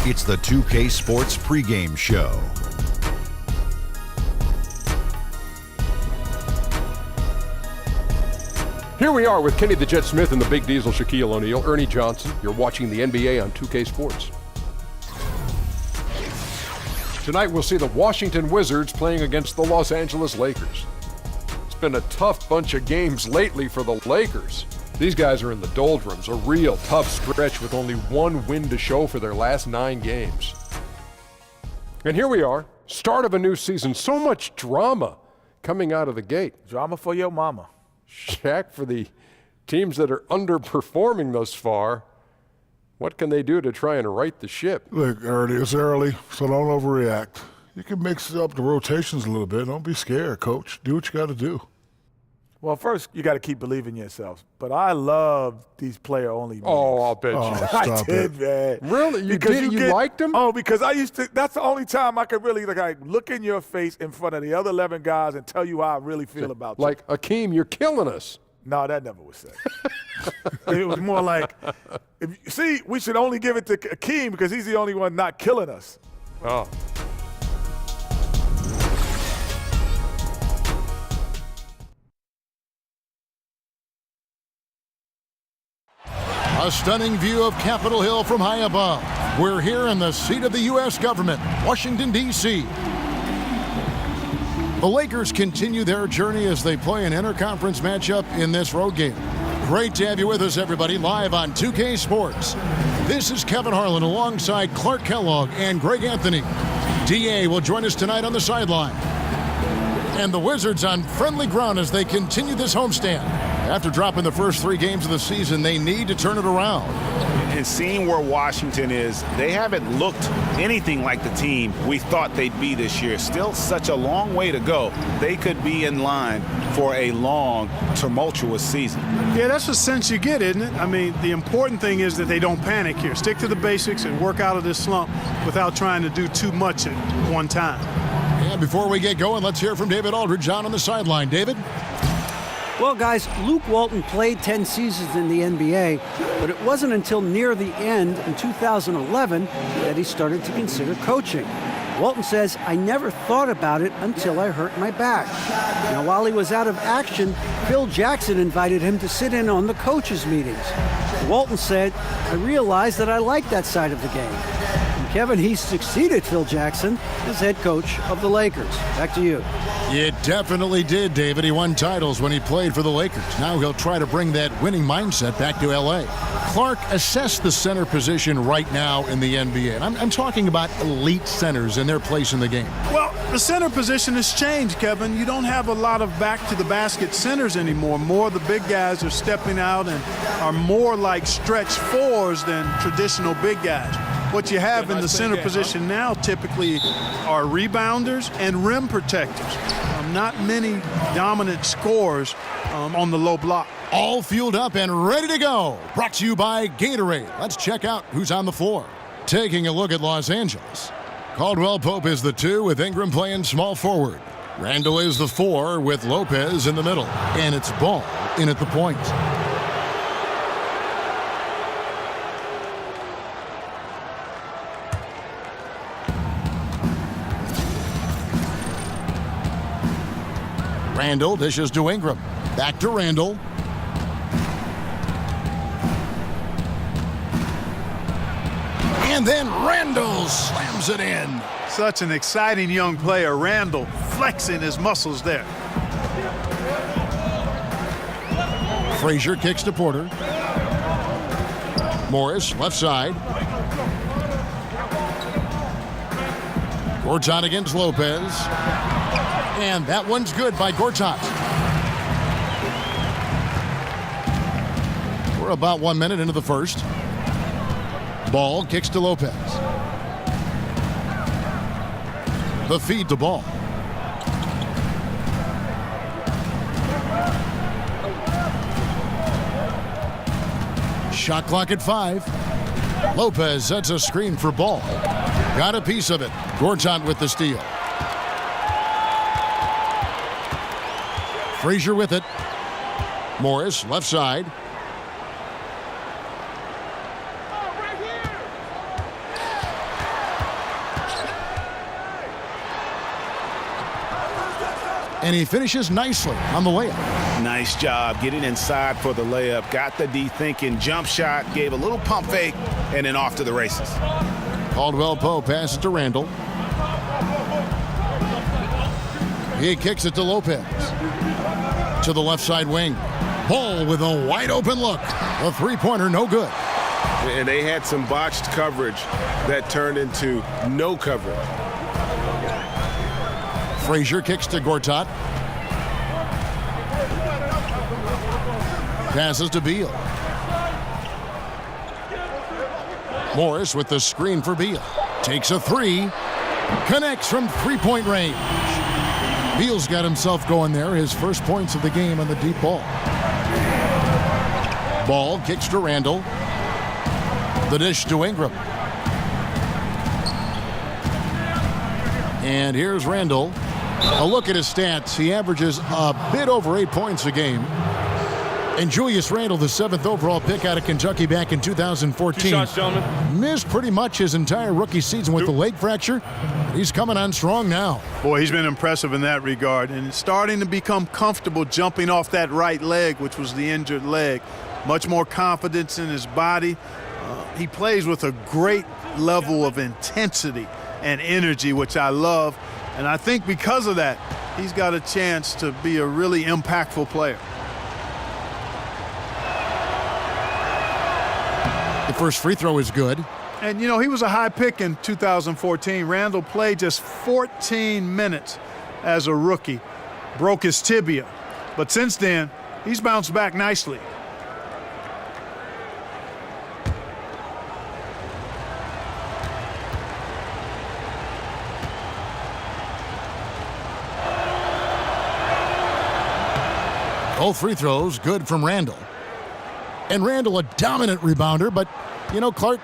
It's the 2K Sports pregame show. Here we are with Kenny the Jet Smith and the Big Diesel, Shaquille O'Neal, Ernie Johnson. You're watching the NBA on 2K Sports. Tonight we'll see the Washington Wizards playing against the Los Angeles Lakers. It's been a tough bunch of games lately for the Lakers. These guys are in the doldrums, a real tough stretch with only one win to show for their last 9 games. And here we are, start of a new season, so much drama coming out of the gate. Drama for your mama. Shaq, for the teams that are underperforming thus far, what can they do to try and right the ship? Look, Ernie, it's early, so don't overreact. You can mix up the rotations a little bit. Don't be scared, Coach. Do what you got to do. Well, first, you got to keep believing in yourself. But I love these player-only meetings. Oh, I'll bet you. I did, man. Really? You did? You liked them? Oh, because I used to – that's the only time I could really look in your face in front of the other 11 guys and tell you how I really feel about you. Like, Akeem, you're killing us. No, that never was said. It was more like, see, we should only give it to Akeem because he's the only one not killing us. Oh. A stunning view of Capitol Hill from high above. We're here in the seat of the U.S. government, Washington, D.C. The Lakers continue their journey as they play an interconference matchup in this road game. Great to have you with us, everybody, live on 2K Sports. This is Kevin Harlan alongside Clark Kellogg and Greg Anthony. D.A. will join us tonight on the sideline. And the Wizards on friendly ground as they continue this homestand. After dropping the first 3 games of the season, they need to turn it around. And seeing where Washington is, they haven't looked anything like the team we thought they'd be this year. Still such a long way to go. They could be in line for a long, tumultuous season. Yeah, that's the sense you get, isn't it? I mean, the important thing is that they don't panic here. Stick to the basics and work out of this slump without trying to do too much at one time. And before we get going, let's hear from David Aldridge on the sideline. David? Well, guys, Luke Walton played 10 seasons in the NBA, but it wasn't until near the end in 2011 that he started to consider coaching. Walton says, "I never thought about it until I hurt my back." Now, while he was out of action, Phil Jackson invited him to sit in on the coaches' meetings. Walton said, "I realized that I like that side of the game." And Kevin, he succeeded Phil Jackson as head coach of the Lakers. Back to you. It definitely did, David. He won titles when he played for the Lakers. Now he'll try to bring that winning mindset back to L.A. Clark, assess the center position right now in the NBA. And I'm talking about elite centers and their place in the game. Well, the center position has changed, Kevin. You don't have a lot of back-to-the-basket centers anymore. More of the big guys are stepping out and are more like stretch fours than traditional big guys. What you have in the center position now typically are rebounders and rim protectors. Not many dominant scorers on the low block. All fueled up and ready to go. Brought to you by Gatorade. Let's check out who's on the floor. Taking a look at Los Angeles. Caldwell Pope is the 2 with Ingram playing small forward. Randall is the 4 with Lopez in the middle. And it's Ball in at the point. Randall dishes to Ingram. Back to Randall. And then Randall slams it in. Such an exciting young player, Randall, flexing his muscles there. Frazier kicks to Porter. Morris, left side. Gortat against Lopez. And that one's good by Gortat. We're about 1 minute into the first. Ball kicks to Lopez. The feed to Ball. Shot clock at 5. Lopez sets a screen for Ball. Got a piece of it. Gortat with the steal. Frazier with it. Morris, left side. And he finishes nicely on the layup. Nice job getting inside for the layup. Got the D thinking, jump shot, gave a little pump fake, and then off to the races. Caldwell Pope passes to Randall. He kicks it to Lopez. To the left side wing. Ball with a wide open look. A three-pointer, no good. And they had some botched coverage that turned into no coverage. Frazier kicks to Gortat. Passes to Beal. Morris with the screen for Beal. Takes a three. Connects from three-point range. Beal's got himself going there. His first points of the game on the deep ball. Ball kicks to Randall. The dish to Ingram. And here's Randall. A look at his stats. He averages a bit over 8 points a game. And Julius Randle, the 7th overall pick out of Kentucky back in 2014. 2 shots, gentlemen. Missed pretty much his entire rookie season with the leg fracture. He's coming on strong now. Boy, he's been impressive in that regard. And starting to become comfortable jumping off that right leg, which was the injured leg. Much more confidence in his body. He plays with a great level of intensity and energy, which I love. And I think because of that, he's got a chance to be a really impactful player. The first free throw is good. And, you know, he was a high pick in 2014. Randall played just 14 minutes as a rookie. Broke his tibia. But since then, he's bounced back nicely. Both free throws good from Randall. And Randall a dominant rebounder, but, you know, Clark,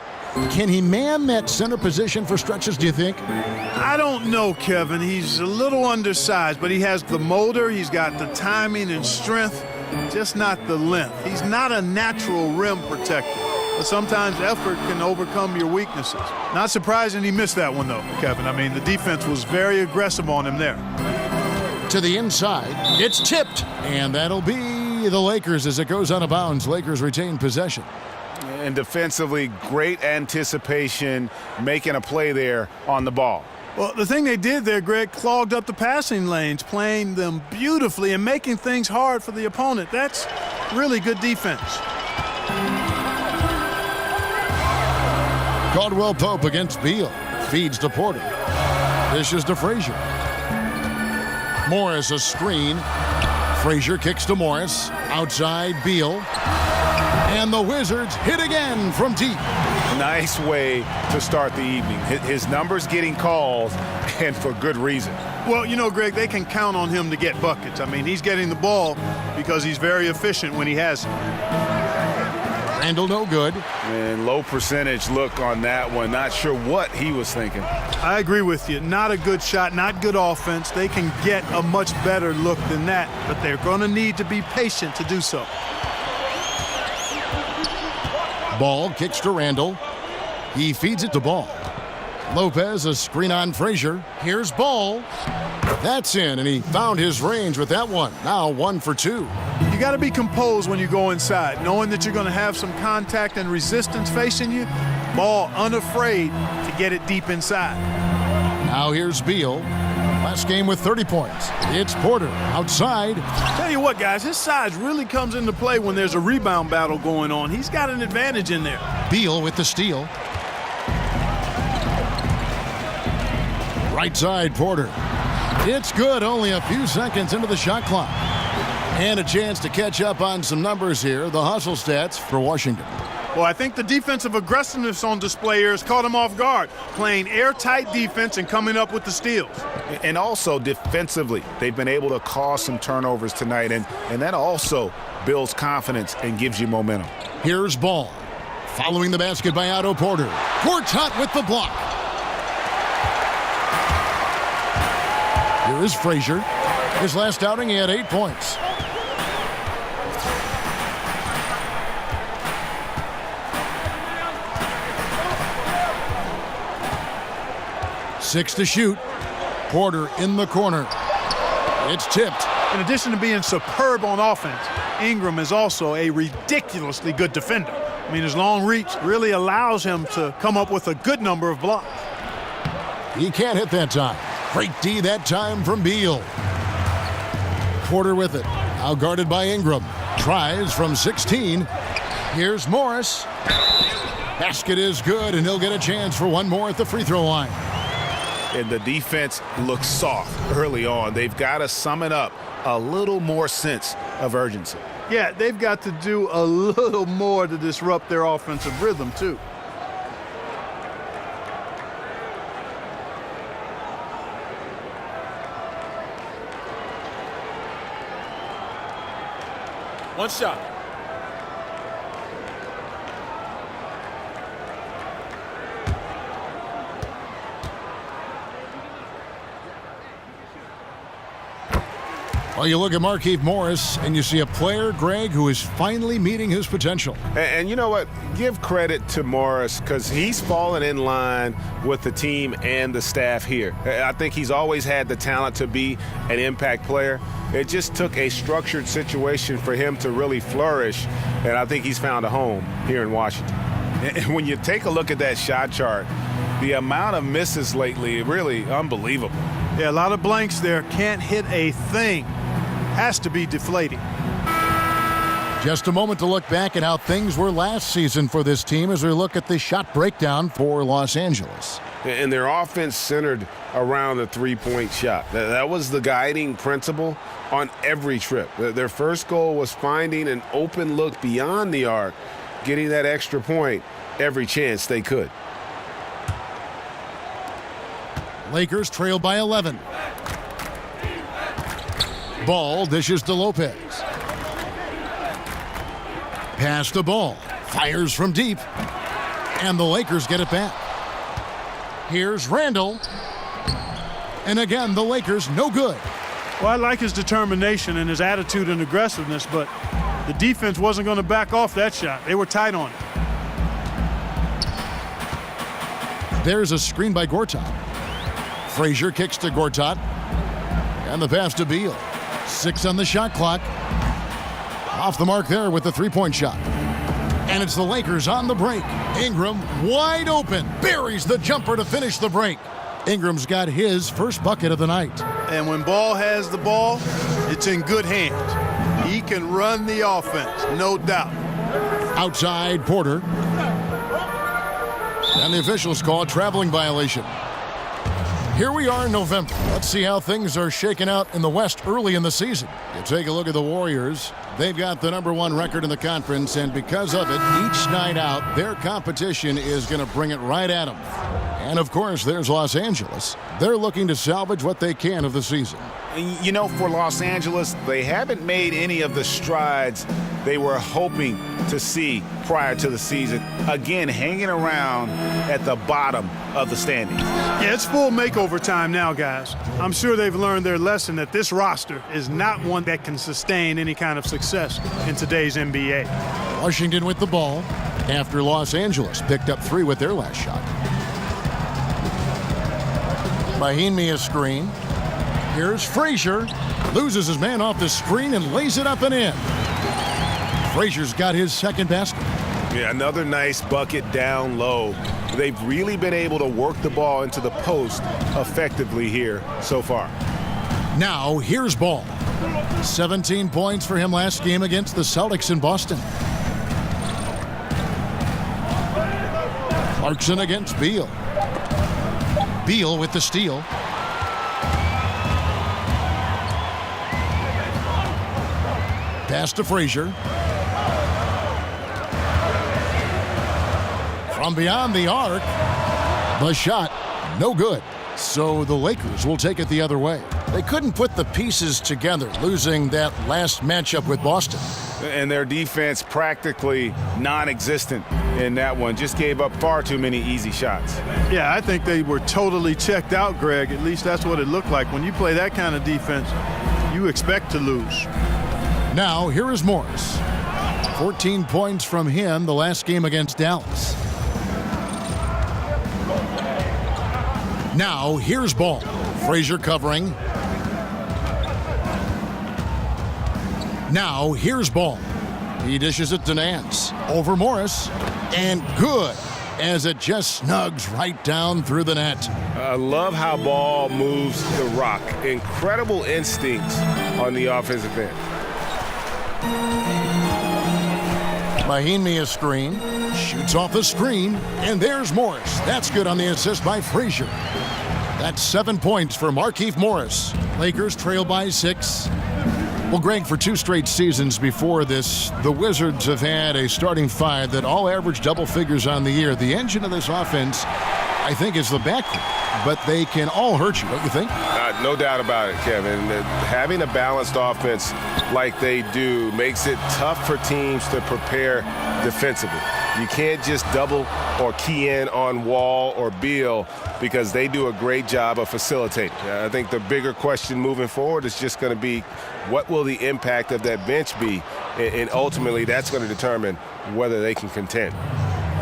can he man that center position for stretches, do you think? I don't know, Kevin. He's a little undersized, but he has the motor, he's got the timing and strength, just not the length. He's not a natural rim protector, but sometimes effort can overcome your weaknesses. Not surprising he missed that one, though, Kevin. I mean, the defense was very aggressive on him there. To the inside, it's tipped, and that'll be the Lakers as it goes out of bounds. Lakers retain possession. And defensively, great anticipation, making a play there on the ball. Well, the thing they did there, Greg, clogged up the passing lanes, playing them beautifully and making things hard for the opponent. That's really good defense. Caldwell Pope against Beal. Feeds to Porter. Dishes to Frazier. Morris a screen. Frazier kicks to Morris. Outside Beal. And the Wizards hit again from deep. Nice way to start the evening. His numbers getting called, and for good reason. Well, you know, Greg, they can count on him to get buckets. I mean, he's getting the ball because he's very efficient when he has it. Randall no good. And low percentage look on that one. Not sure what he was thinking. I agree with you. Not a good shot, not good offense. They can get a much better look than that, but they're going to need to be patient to do so. Ball kicks to Randall. He feeds it to Ball. Lopez a screen on Frazier. Here's Ball. That's in, and he found his range with that one. Now 1 for 2. You got to be composed when you go inside, knowing that you're going to have some contact and resistance facing you. Ball unafraid to get it deep inside. Now here's Beal. Last game with 30 points. It's Porter outside. Tell you what, guys, his size really comes into play when there's a rebound battle going on. He's got an advantage in there. Beal with the steal. Right side, Porter. It's good, only a few seconds into the shot clock. And a chance to catch up on some numbers here. The hustle stats for Washington. Well, I think the defensive aggressiveness on display here has caught him off guard, playing airtight defense and coming up with the steals. And also defensively, they've been able to cause some turnovers tonight, and that also builds confidence and gives you momentum. Here's Ball. Following the basket by Otto Porter. Gortat with the block. Here is Frazier. His last outing, he had 8 points. Six to shoot. Porter in the corner. It's tipped. In addition to being superb on offense, Ingram is also a ridiculously good defender. I mean, his long reach really allows him to come up with a good number of blocks. He can't hit that time. Great D that time from Beal. Porter with it. Now guarded by Ingram. Tries from 16. Here's Morris. Basket is good, and he'll get a chance for one more at the free throw line. And the defense looks soft early on. They've got to sum it up a little more sense of urgency. Yeah, they've got to do a little more to disrupt their offensive rhythm, too. One shot. Well, you look at Markieff Morris, and you see a player, Greg, who is finally meeting his potential. And you know what? Give credit to Morris because he's fallen in line with the team and the staff here. I think he's always had the talent to be an impact player. It just took a structured situation for him to really flourish, and I think he's found a home here in Washington. And when you take a look at that shot chart, the amount of misses lately, really unbelievable. Yeah, a lot of blanks there. Can't hit a thing. Has to be deflating. Just a moment to look back at how things were last season for this team as we look at the shot breakdown for Los Angeles. And their offense centered around the three-point shot. That was the guiding principle on every trip. Their first goal was finding an open look beyond the arc, getting that extra point every chance they could. Lakers trail by 11. Ball dishes to Lopez. Pass the ball. Fires from deep. And the Lakers get it back. Here's Randall. And again, the Lakers no good. Well, I like his determination and his attitude and aggressiveness, but the defense wasn't going to back off that shot. They were tight on it. There's a screen by Gortat. Frazier kicks to Gortat. And the pass to Beal. 6 on the shot clock. Off the mark there with the three-point shot. And it's the Lakers on the break. Ingram wide open. Buries the jumper to finish the break. Ingram's got his first bucket of the night. And when Ball has the ball, it's in good hands. He can run the offense, no doubt. Outside Porter. And the officials call a traveling violation. Here we are in November. Let's see how things are shaking out in the West early in the season. You take a look at the Warriors. They've got the #1 record in the conference, and because of it, each night out, their competition is going to bring it right at them. And, of course, there's Los Angeles. They're looking to salvage what they can of the season. You know, for Los Angeles, they haven't made any of the strides they were hoping to see prior to the season. Again, hanging around at the bottom of the standings. Yeah, it's full makeover time now, guys. I'm sure they've learned their lesson that this roster is not one that can sustain any kind of success in today's NBA. Washington with the ball after Los Angeles picked up 3 with their last shot. Mahinmi a screen. Here's Frazier. Loses his man off the screen and lays it up and in. Frazier's got his second basket. Yeah, another nice bucket down low. They've really been able to work the ball into the post effectively here so far. Now, here's Ball. 17 points for him last game against the Celtics in Boston. Clarkson against Beal. Beal with the steal. Pass to Frazier. From beyond the arc, the shot, no good. So the Lakers will take it the other way. They couldn't put the pieces together, losing that last matchup with Boston. And their defense practically non-existent in that one. Just gave up far too many easy shots. Yeah, I think they were totally checked out, Greg. At least that's what it looked like. When you play that kind of defense, you expect to lose. Now, here is Morris. 14 points from him the last game against Dallas. Now, here's Ball. Frazier covering. Now, here's Ball. He dishes it to Nance. Over Morris. And good, as it just snugs right down through the net. I love how Ball moves the rock. Incredible instincts on the offensive end. Mahinmi a screen. Shoots off the screen. And there's Morris. That's good on the assist by Frazier. That's 7 points for Markieff Morris. Lakers trail by 6. Well, Greg, for 2 straight seasons before this, the Wizards have had a starting 5 that all average double figures on the year. The engine of this offense, I think, is the backcourt, but they can all hurt you, don't you think? No doubt about it, Kevin. Having a balanced offense like they do makes it tough for teams to prepare defensively. You can't just double or key in on Wall or Beal because they do a great job of facilitating. I think the bigger question moving forward is just going to be what will the impact of that bench be? And ultimately, that's going to determine whether they can contend.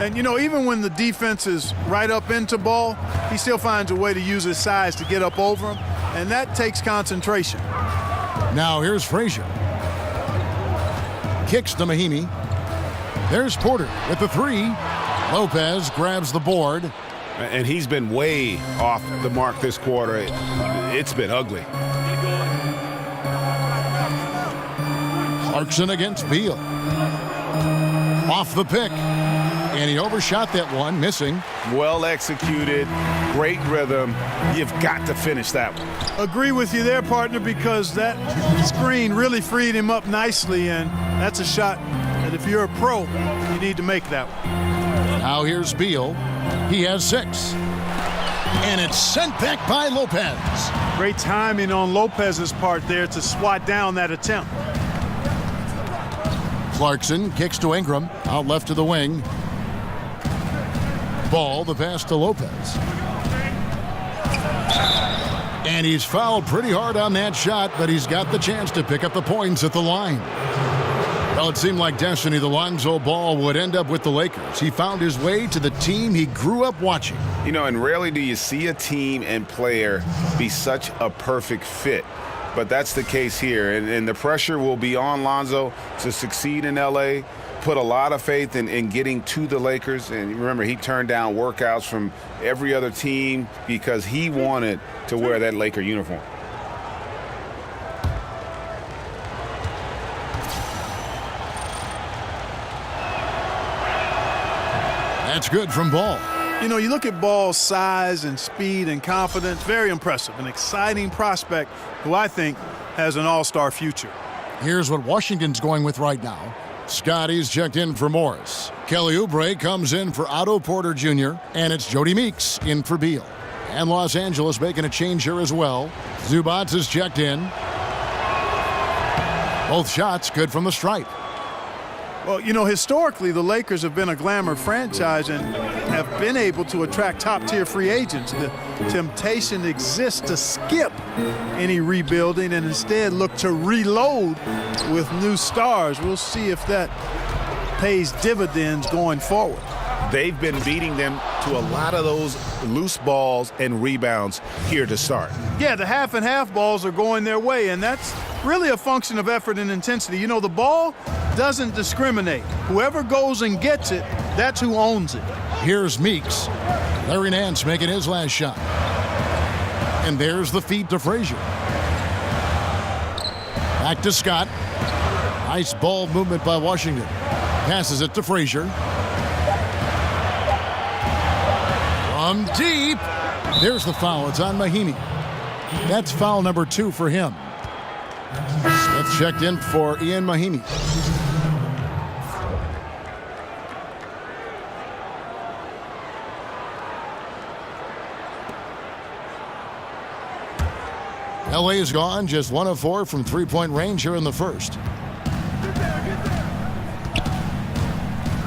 And, you know, even when the defense is right up into Ball, he still finds a way to use his size to get up over him, and that takes concentration. Now here's Frazier. Kicks to Mahinmi. There's Porter with the 3. Lopez grabs the board. And he's been way off the mark this quarter. It's been ugly. Clarkson against Beal. Off the pick. And he overshot that one, missing. Well executed, great rhythm. You've got to finish that one. Agree with you there, partner, because that screen really freed him up nicely, and that's a shot that if you're a pro, you need to make that one. Now here's Beal. He has 6. And it's sent back by Lopez. Great timing on Lopez's part there to swat down that attempt. Clarkson kicks to Ingram, out left to the wing. Ball, the pass to Lopez. And he's fouled pretty hard on that shot, but he's got the chance to pick up the points at the line. Well, it seemed like destiny. The Lonzo Ball would end up with the Lakers. He found his way to the team he grew up watching. You know, and rarely do you see a team and player be such a perfect fit. But that's the case here. And the pressure will be on Lonzo to succeed in L.A., put a lot of faith in getting to the Lakers. And remember, he turned down workouts from every other team because he wanted to wear that Laker uniform. That's good from Ball. You know, you look at Ball's size and speed and confidence, very impressive. An exciting prospect who I think has an all-star future. Here's what Washington's going with right now. Scotty's checked in for Morris. Kelly Oubre comes in for Otto Porter Jr. And it's Jody Meeks in for Beal. And Los Angeles making a change here as well. Zubac is checked in. Both shots good from the stripe. Well, you know, historically, the Lakers have been a glamour franchise and have been able to attract top-tier free agents. The temptation exists to skip any rebuilding and instead look to reload with new stars. We'll see if that pays dividends going forward. They've been beating them to a lot of those loose balls and rebounds here to start. Yeah, the half and half balls are going their way, and that's really a function of effort and intensity. You know, the ball doesn't discriminate. Whoever goes and gets it, that's who owns it. Here's Meeks. Larry Nance making his last shot. And there's the feed to Frazier. Back to Scott. Nice ball movement by Washington. Passes it to Frazier. From deep. There's the foul. It's on Mahinmi. That's foul number 2 for him. Smith checked in for Ian Mahinmi. LA is gone, just 1 of 4 from three-point range here in the first.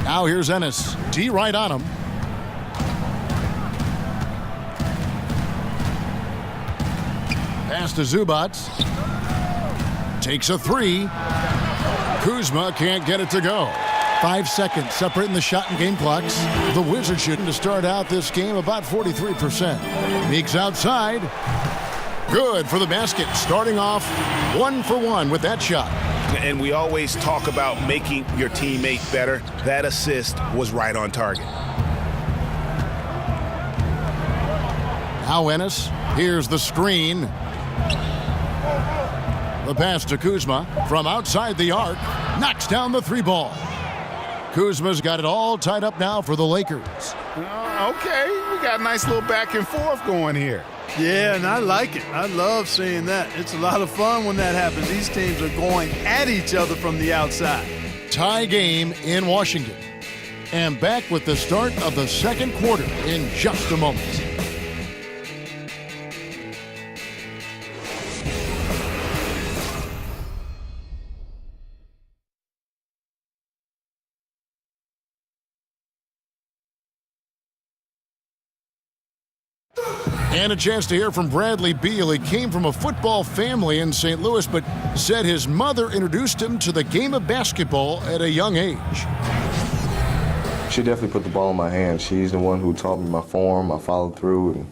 Now here's Ennis. D right on him. Pass to Zubac. Takes a 3. Kuzma can't get it to go. 5 seconds separating the shot and game clocks. The Wizards shooting to start out this game about 43%. Meeks outside. Good for the basket. Starting off 1 for 1 with that shot. And we always talk about making your teammate better. That assist was right on target. Now Ennis, here's the screen. The pass to Kuzma from outside the arc, knocks down the three ball. Kuzma's got it all tied up now for the Lakers. Okay, we got a nice little back and forth going here. Yeah, and I like it. I love seeing that. It's a lot of fun when that happens. These teams are going at each other from the outside. Tie game in Washington. And back with the start of the second quarter in just a moment. And a chance to hear from Bradley Beal. He came from a football family in St. Louis, but said his mother introduced him to the game of basketball at a young age. She definitely put the ball in my hand. She's the one who taught me my form, I followed through,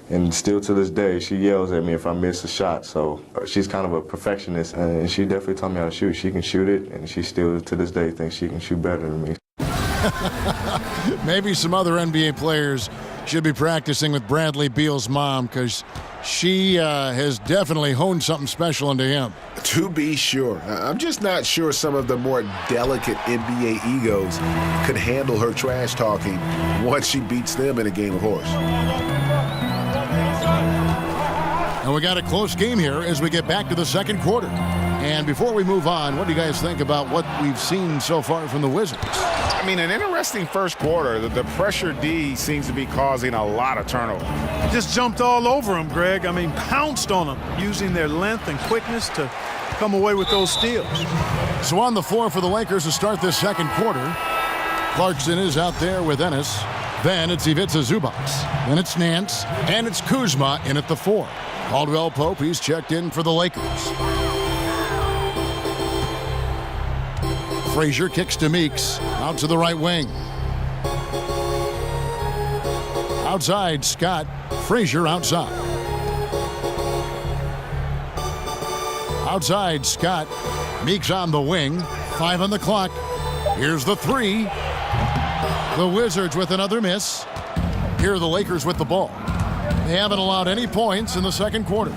and still to this day, she yells at me if I miss a shot. So she's kind of a perfectionist, and she definitely taught me how to shoot. She can shoot it, and she still to this day thinks she can shoot better than me. Maybe some other NBA players should be practicing with Bradley Beal's mom, because she has definitely honed something special into him. To be sure. I'm just not sure some of the more delicate NBA egos could handle her trash talking once she beats them in a game of horse. And we got a close game here as we get back to the second quarter. And before we move on, what do you guys think about what we've seen so far from the Wizards? I mean, an interesting first quarter. The pressure D seems to be causing a lot of turnover. Just jumped all over him, Greg. I mean, pounced on him, using their length and quickness to come away with those steals. So on the floor for the Lakers to start this second quarter, Clarkson is out there with Ennis. Then it's Ivica Zubac. Then it's Nance. And it's Kuzma in at the 4. Caldwell Pope, he's checked in for the Lakers. Frazier kicks to Meeks, out to the right wing. Outside, Scott. Frazier outside. Outside, Scott. Meeks on the wing. 5 on the clock. Here's the 3. The Wizards with another miss. Here are the Lakers with the ball. They haven't allowed any points in the second quarter.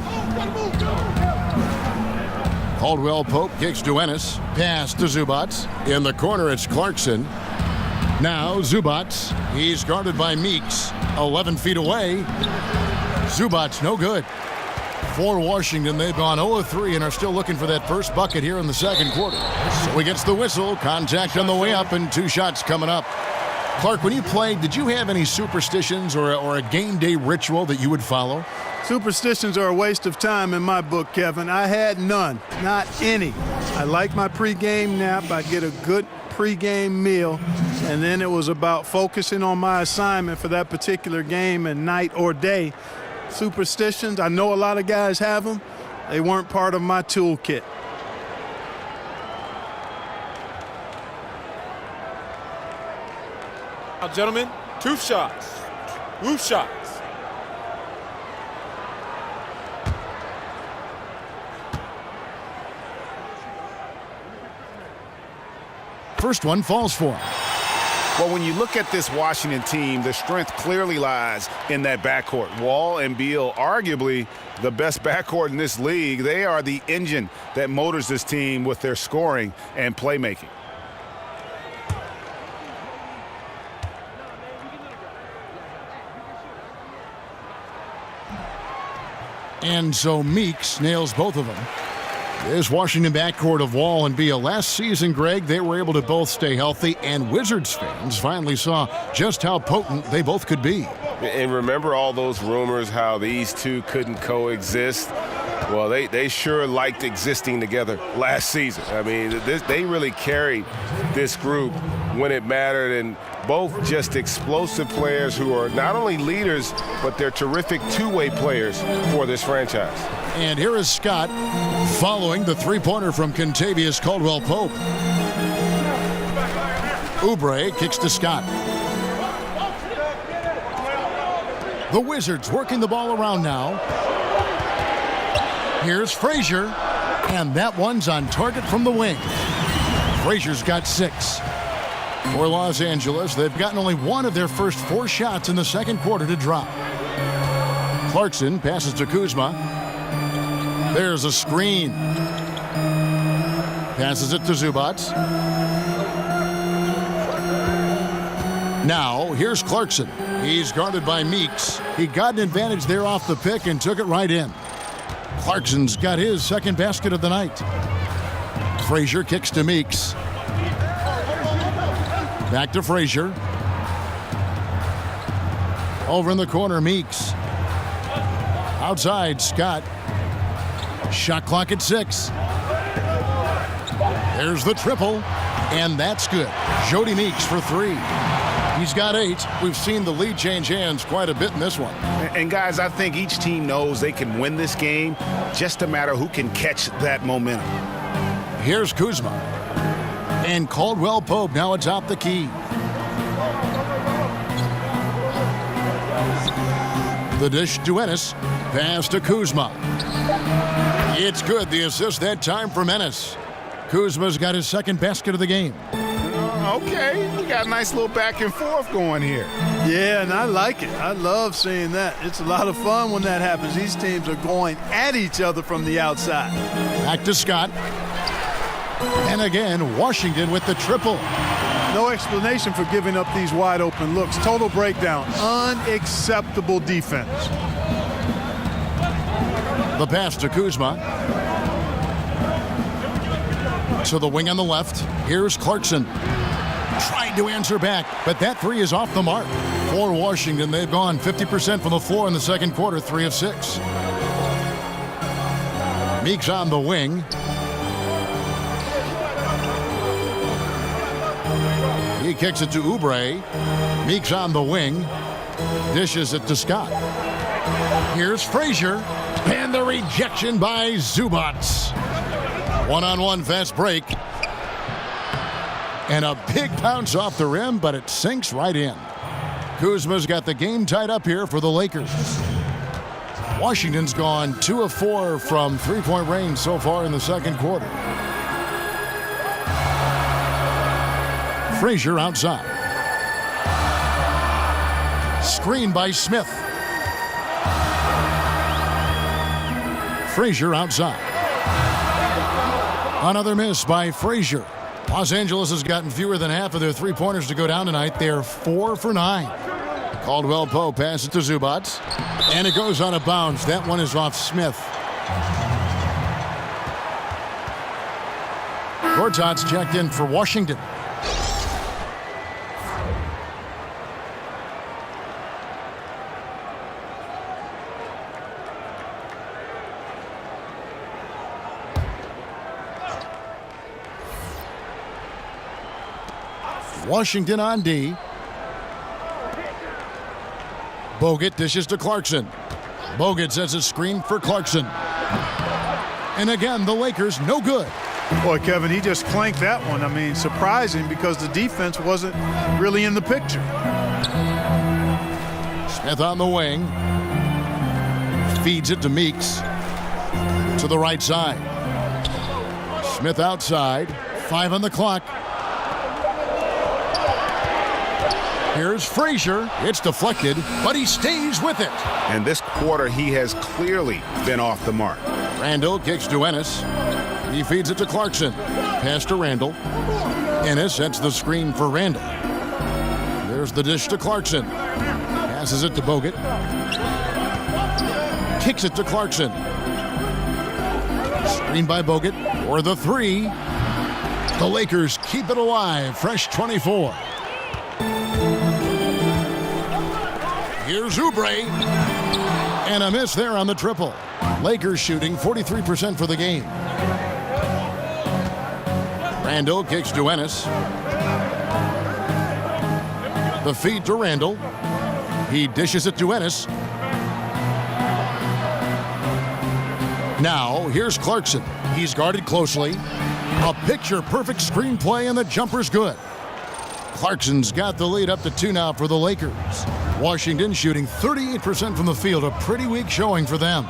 Caldwell Pope kicks to Ennis. Pass to Zubac. In the corner, it's Clarkson. Now Zubac. He's guarded by Meeks. 11 feet away. Zubac no good. For Washington, they've gone 0-3 and are still looking for that first bucket here in the second quarter. So he gets the whistle. Contact on the way up and 2 shots coming up. Clark, when you played, did you have any superstitions or a game day ritual that you would follow? Superstitions are a waste of time in my book, Kevin. I had none, not any. I like my pregame nap. I get a good pregame meal, and then it was about focusing on my assignment for that particular game and night or day. Superstitions, I know a lot of guys have them. They weren't part of my toolkit. Now, gentlemen, 2 shots. 2 shots. First one falls for him. Well, when you look at this Washington team, the strength clearly lies in that backcourt. Wall and Beal, arguably the best backcourt in this league. They are the engine that motors this team with their scoring and playmaking. And so Meeks nails both of them. This Washington backcourt of Wall and Beal. Last season, Greg, they were able to both stay healthy, and Wizards fans finally saw just how potent they both could be. And remember all those rumors how these two couldn't coexist? Well, they sure liked existing together last season. I mean, they really carried this group when it mattered, and both just explosive players who are not only leaders, but they're terrific two-way players for this franchise. And here is Scott following the three-pointer from Kentavious Caldwell-Pope. Oubre kicks to Scott. The Wizards working the ball around now. Here's Frazier. And that one's on target from the wing. Frazier's got 6. For Los Angeles, they've gotten only one of their first 4 shots in the second quarter to drop. Clarkson passes to Kuzma. There's a screen. Passes it to Zubats. Now, here's Clarkson. He's guarded by Meeks. He got an advantage there off the pick and took it right in. Clarkson's got his second basket of the night. Frazier kicks to Meeks. Back to Frazier. Over in the corner, Meeks. Outside, Scott. Shot clock at 6. There's the triple, and that's good. Jody Meeks for 3. He's got 8. We've seen the lead change hands quite a bit in this one. And guys, I think each team knows they can win this game, just a matter who can catch that momentum. Here's Kuzma. And Caldwell Pope now atop the key. The dish to Ennis. Pass to Kuzma. It's good. The assist that time from Ennis. Kuzma's got his second basket of the game. Okay, we got a nice little back and forth going here. Yeah, and I like it. I love seeing that. It's a lot of fun when that happens. These teams are going at each other from the outside. Back to Scott. And again, Washington with the triple. No explanation for giving up these wide open looks. Total breakdown. Unacceptable defense. The pass to Kuzma. To the wing on the left. Here's Clarkson. Tried to answer back, but that 3 is off the mark. For Washington, they've gone 50% from the floor in the second quarter, 3 of 6. Meeks on the wing. He kicks it to Oubre. Meeks on the wing. Dishes it to Scott. Here's Frazier. And the rejection by Zubats. One-on-one fast break. And a big bounce off the rim, but it sinks right in. Kuzma's got the game tied up here for the Lakers. Washington's gone 2 of 4 from three-point range so far in the second quarter. Frazier outside. Screen by Smith. Frazier outside. Another miss by Frazier. Los Angeles has gotten fewer than half of their three-pointers to go down tonight. They're 4 for 9. Caldwell Pope passes to Zubats. And it goes on a bounce. That one is off Smith. Gortat's checked in for Washington. Washington on D. Bogut dishes to Clarkson. Bogut sets a screen for Clarkson. And again, the Lakers no good. Boy, Kevin, he just clanked that one. I mean, surprising because the defense wasn't really in the picture. Smith on the wing. Feeds it to Meeks. To the right side. Smith outside. 5 on the clock. Here's Frazier. It's deflected, but he stays with it. And this quarter, he has clearly been off the mark. Randall kicks to Ennis. He feeds it to Clarkson. Pass to Randall. Ennis sets the screen for Randall. There's the dish to Clarkson. Passes it to Bogut. Kicks it to Clarkson. Screen by Bogut for the 3. The Lakers keep it alive. Fresh 24. Here's Oubre. And a miss there on the triple. Lakers shooting 43% for the game. Randall kicks to Ennis. The feed to Randall. He dishes it to Ennis. Now, here's Clarkson. He's guarded closely. A picture-perfect screenplay, and the jumper's good. Clarkson's got the lead up to 2 now for the Lakers. Washington shooting 38% from the field, a pretty weak showing for them.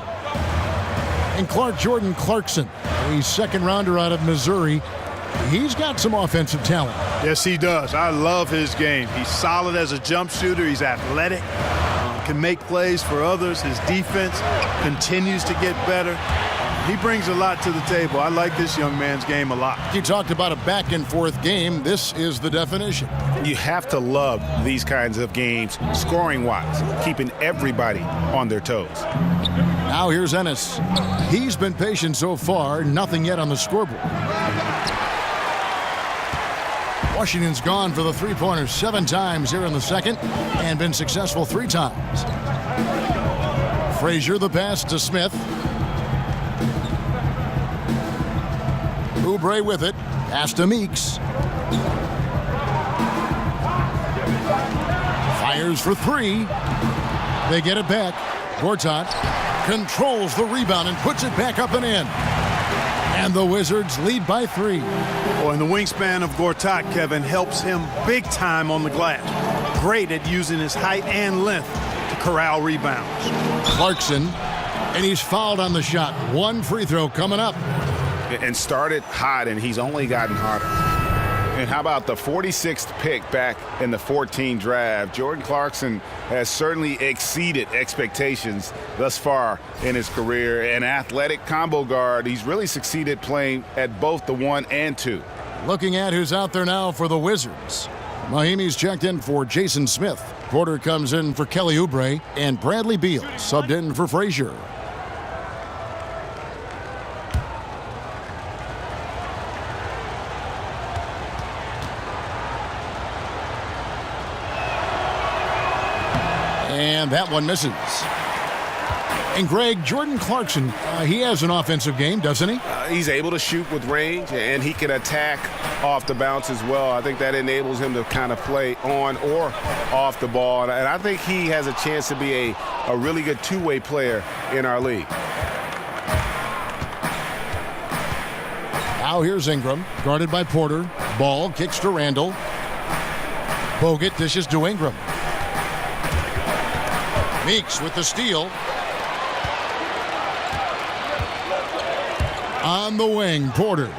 And Jordan Clarkson, a second rounder out of Missouri, he's got some offensive talent. Yes, he does. I love his game. He's solid as a jump shooter. He's athletic, can make plays for others. His defense continues to get better. He brings a lot to the table. I like this young man's game a lot. You talked about a back-and-forth game. This is the definition. You have to love these kinds of games, scoring-wise, keeping everybody on their toes. Now here's Ennis. He's been patient so far, nothing yet on the scoreboard. Washington's gone for the three-pointer 7 times here in the second and been successful 3 times. Frazier the pass to Smith. Oubre with it. Pass to Meeks. Fires for 3. They get it back. Gortat controls the rebound and puts it back up and in. And the Wizards lead by 3. Oh, and the wingspan of Gortat, Kevin, helps him big time on the glass. Great at using his height and length to corral rebounds. Clarkson, and he's fouled on the shot. 1 free throw coming up. And started hot, and he's only gotten hotter. And how about the 46th pick back in the 14 draft? Jordan Clarkson has certainly exceeded expectations thus far in his career. An athletic combo guard. He's really succeeded playing at both the 1 and 2. Looking at who's out there now for the Wizards. Mahimi's checked in for Jason Smith. Porter comes in for Kelly Oubre. And Bradley Beal subbed in for Frazier. And that one misses. And Greg, Jordan Clarkson, he has an offensive game, doesn't he? He's able to shoot with range, and he can attack off the bounce as well. I think that enables him to kind of play on or off the ball. And I think he has a chance to be a really good two-way player in our league. Now here's Ingram, guarded by Porter. Ball kicks to Randall. Bogut dishes to Ingram. Meeks with the steal. On the wing, Porter.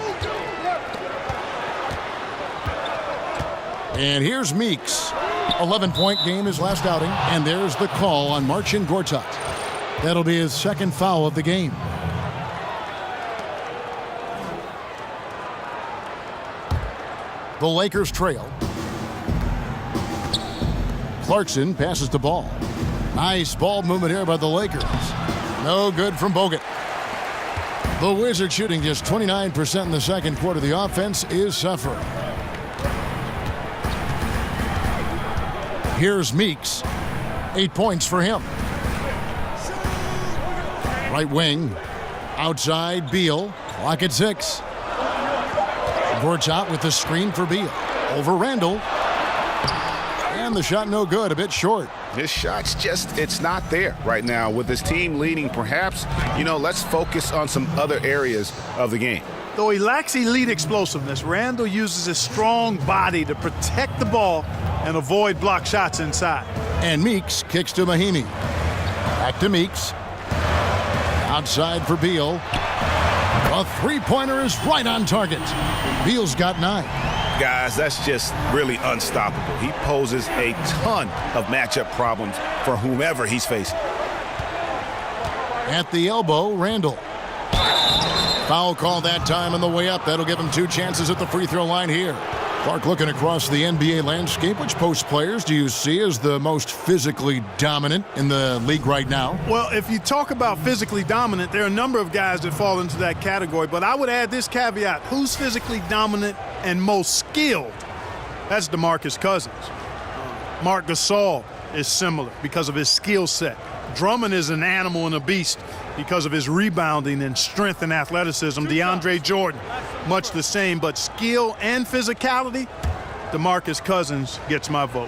And here's Meeks. 11-point game his last outing. And there's the call on Marcin Gortat. That'll be his second foul of the game. The Lakers trail. Clarkson passes the ball. Nice ball movement here by the Lakers. No good from Bogut. The Wizards shooting just 29% in the second quarter. The offense is suffering. Here's Meeks. 8 points for him. Right wing. Outside Beal. Clock at 6. Gortat with the screen for Beal. Over Randall. And the shot no good. A bit short. His shot's just, it's not there right now. With his team leading, perhaps, let's focus on some other areas of the game. Though he lacks elite explosiveness, Randall uses his strong body to protect the ball and avoid block shots inside. And Meeks kicks to Mahimi. Back to Meeks. Outside for Beal. A three-pointer is right on target. Beal's got 9. Guys, that's just really unstoppable. He poses a ton of matchup problems for whomever he's facing. At the elbow, Randall. Foul call that time on the way up. That'll give him 2 chances at the free throw line here. Clark, looking across the NBA landscape, which post players do you see as the most physically dominant in the league right now? Well, if you talk about physically dominant, there are a number of guys that fall into that category, but I would add this caveat. Who's physically dominant and most skilled? That's DeMarcus Cousins. Marc Gasol is similar because of his skill set. Drummond is an animal and a beast because of his rebounding and strength and athleticism. DeAndre Jordan, much the same, but skill and physicality, DeMarcus Cousins gets my vote.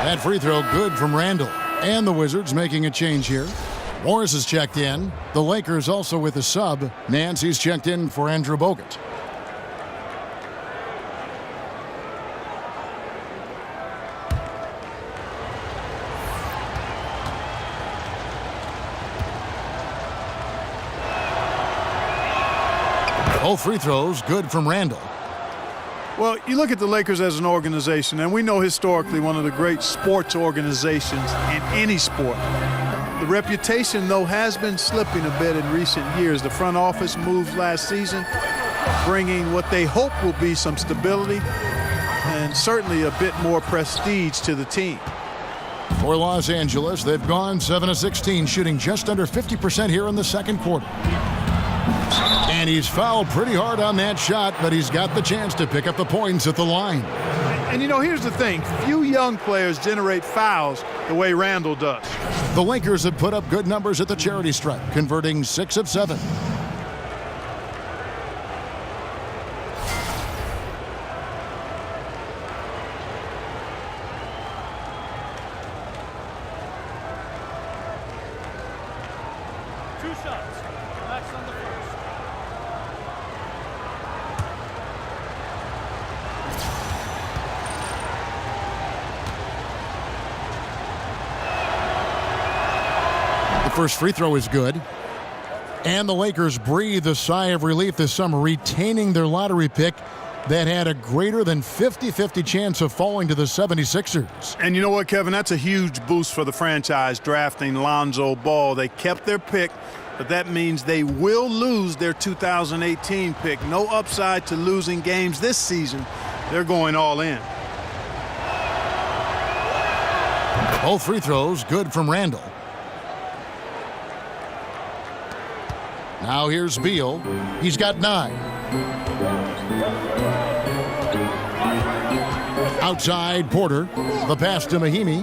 That free throw good from Randall. And the Wizards making a change here. Morris is checked in. The Lakers also with a sub. Nancy's checked in for Andrew Bogut. Both free throws good from Randall. Well, you look at the Lakers as an organization, and we know historically one of the great sports organizations in any sport. The reputation, though, has been slipping a bit in recent years. The front office moved last season, bringing what they hope will be some stability and certainly a bit more prestige to the team. For Los Angeles, they've gone 7 of 16, shooting just under 50% here in the second quarter. And he's fouled pretty hard on that shot, but he's got the chance to pick up the points at the line. And you know, here's the thing. Few young players generate fouls the way Randall does. The Lakers have put up good numbers at the charity stripe, converting 6 of 7. First free throw is good. And the Lakers breathe a sigh of relief this summer, retaining their lottery pick that had a greater than 50-50 chance of falling to the 76ers. And you know what, Kevin? That's a huge boost for the franchise, drafting Lonzo Ball. They kept their pick, but that means they will lose their 2018 pick. No upside to losing games this season. They're going all in. Both free throws good from Randall. Now here's Beal. He's got 9. Outside Porter. The pass to Mahimi.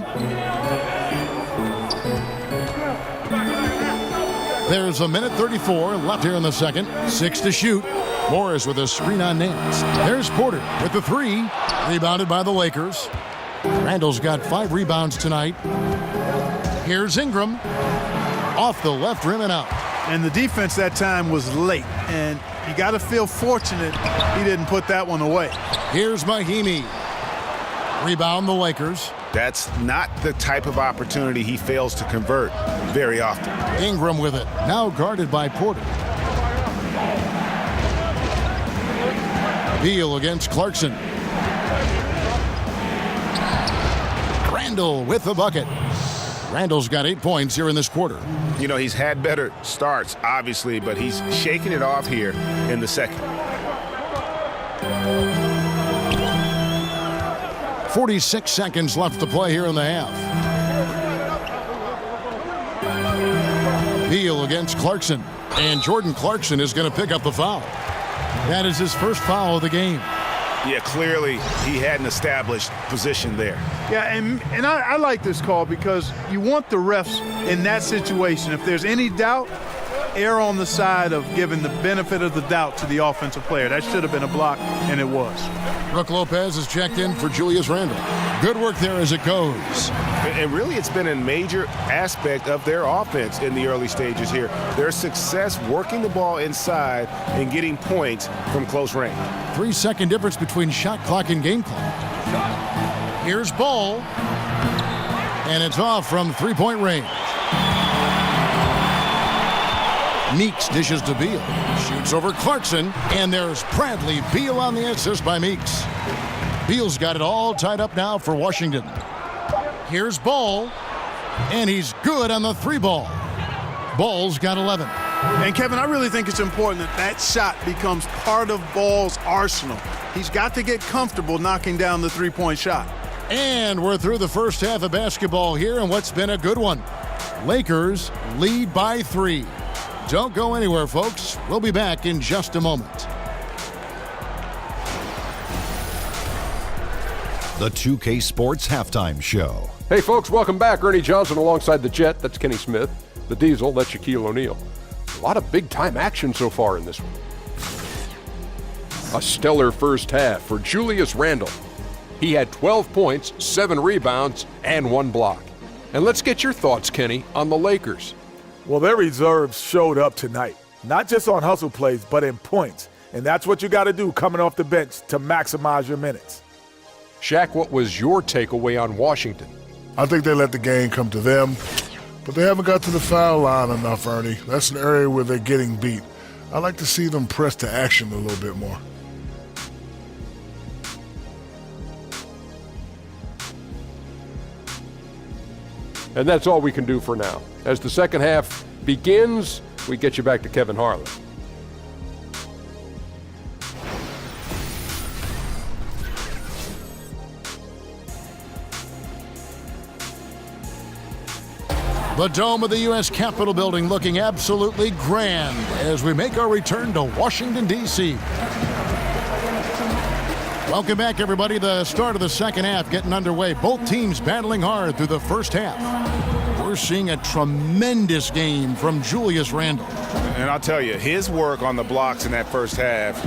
There's a minute 34 left here in the second. 6 to shoot. Morris with a screen on Nance. There's Porter with the 3. Rebounded by the Lakers. Randall's got 5 rebounds tonight. Here's Ingram. Off the left rim and out. And the defense that time was late, and you got to feel fortunate he didn't put that one away. Here's Mahimi. Rebound the Lakers. That's not the type of opportunity he fails to convert very often. Ingram with it. Now guarded by Porter. Beal against Clarkson. Randall with the bucket. Randall's got 8 points here in this quarter. You know, he's had better starts, obviously, but he's shaking it off here in the second. 46 seconds left to play here in the half. Beal against Clarkson. And Jordan Clarkson is going to pick up the foul. That is his first foul of the game. Yeah, clearly he had an established position there. Yeah, and I like this call because you want the refs in that situation. If there's any doubt, err on the side of giving the benefit of the doubt to the offensive player. That should have been a block, and it was. Brook Lopez is checked in for Julius Randle. Good work there as it goes. And really, it's been a major aspect of their offense in the early stages here. Their success working the ball inside and getting points from close range. 3-second difference between shot clock and game clock. Here's Ball. And it's off from three-point range. Meeks dishes to Beal. Shoots over Clarkson. And there's Bradley Beal on the assist by Meeks. Beal's got it all tied up now for Washington. Here's Ball. And he's good on the 3-ball. Ball's got 11. And Kevin, I really think it's important that that shot becomes part of Ball's arsenal. He's got to get comfortable knocking down the 3-point shot. And we're through the first half of basketball here in what's been a good one. Lakers lead by 3. Don't go anywhere, folks. We'll be back in just a moment. The 2K Sports Halftime Show. Hey, folks, welcome back. Ernie Johnson alongside the Jet. That's Kenny Smith. The Diesel, that's Shaquille O'Neal. A lot of big-time action so far in this one. A stellar first half for Julius Randle. He had 12 points, 7 rebounds, and 1 block. And let's get your thoughts, Kenny, on the Lakers. Well, their reserves showed up tonight, not just on hustle plays, but in points. And that's what you got to do coming off the bench to maximize your minutes. Shaq, what was your takeaway on Washington? I think they let the game come to them, but they haven't got to the foul line enough, Ernie. That's an area where they're getting beat. I like to see them press to action a little bit more. And that's all we can do for now. As the second half begins, we get you back to Kevin Harlan. The dome of the U.S. Capitol building looking absolutely grand as we make our return to Washington, D.C. Welcome back, everybody. The start of the second half getting underway. Both teams battling hard through the first half. We're seeing a tremendous game from Julius Randle. And I'll tell you, his work on the blocks in that first half,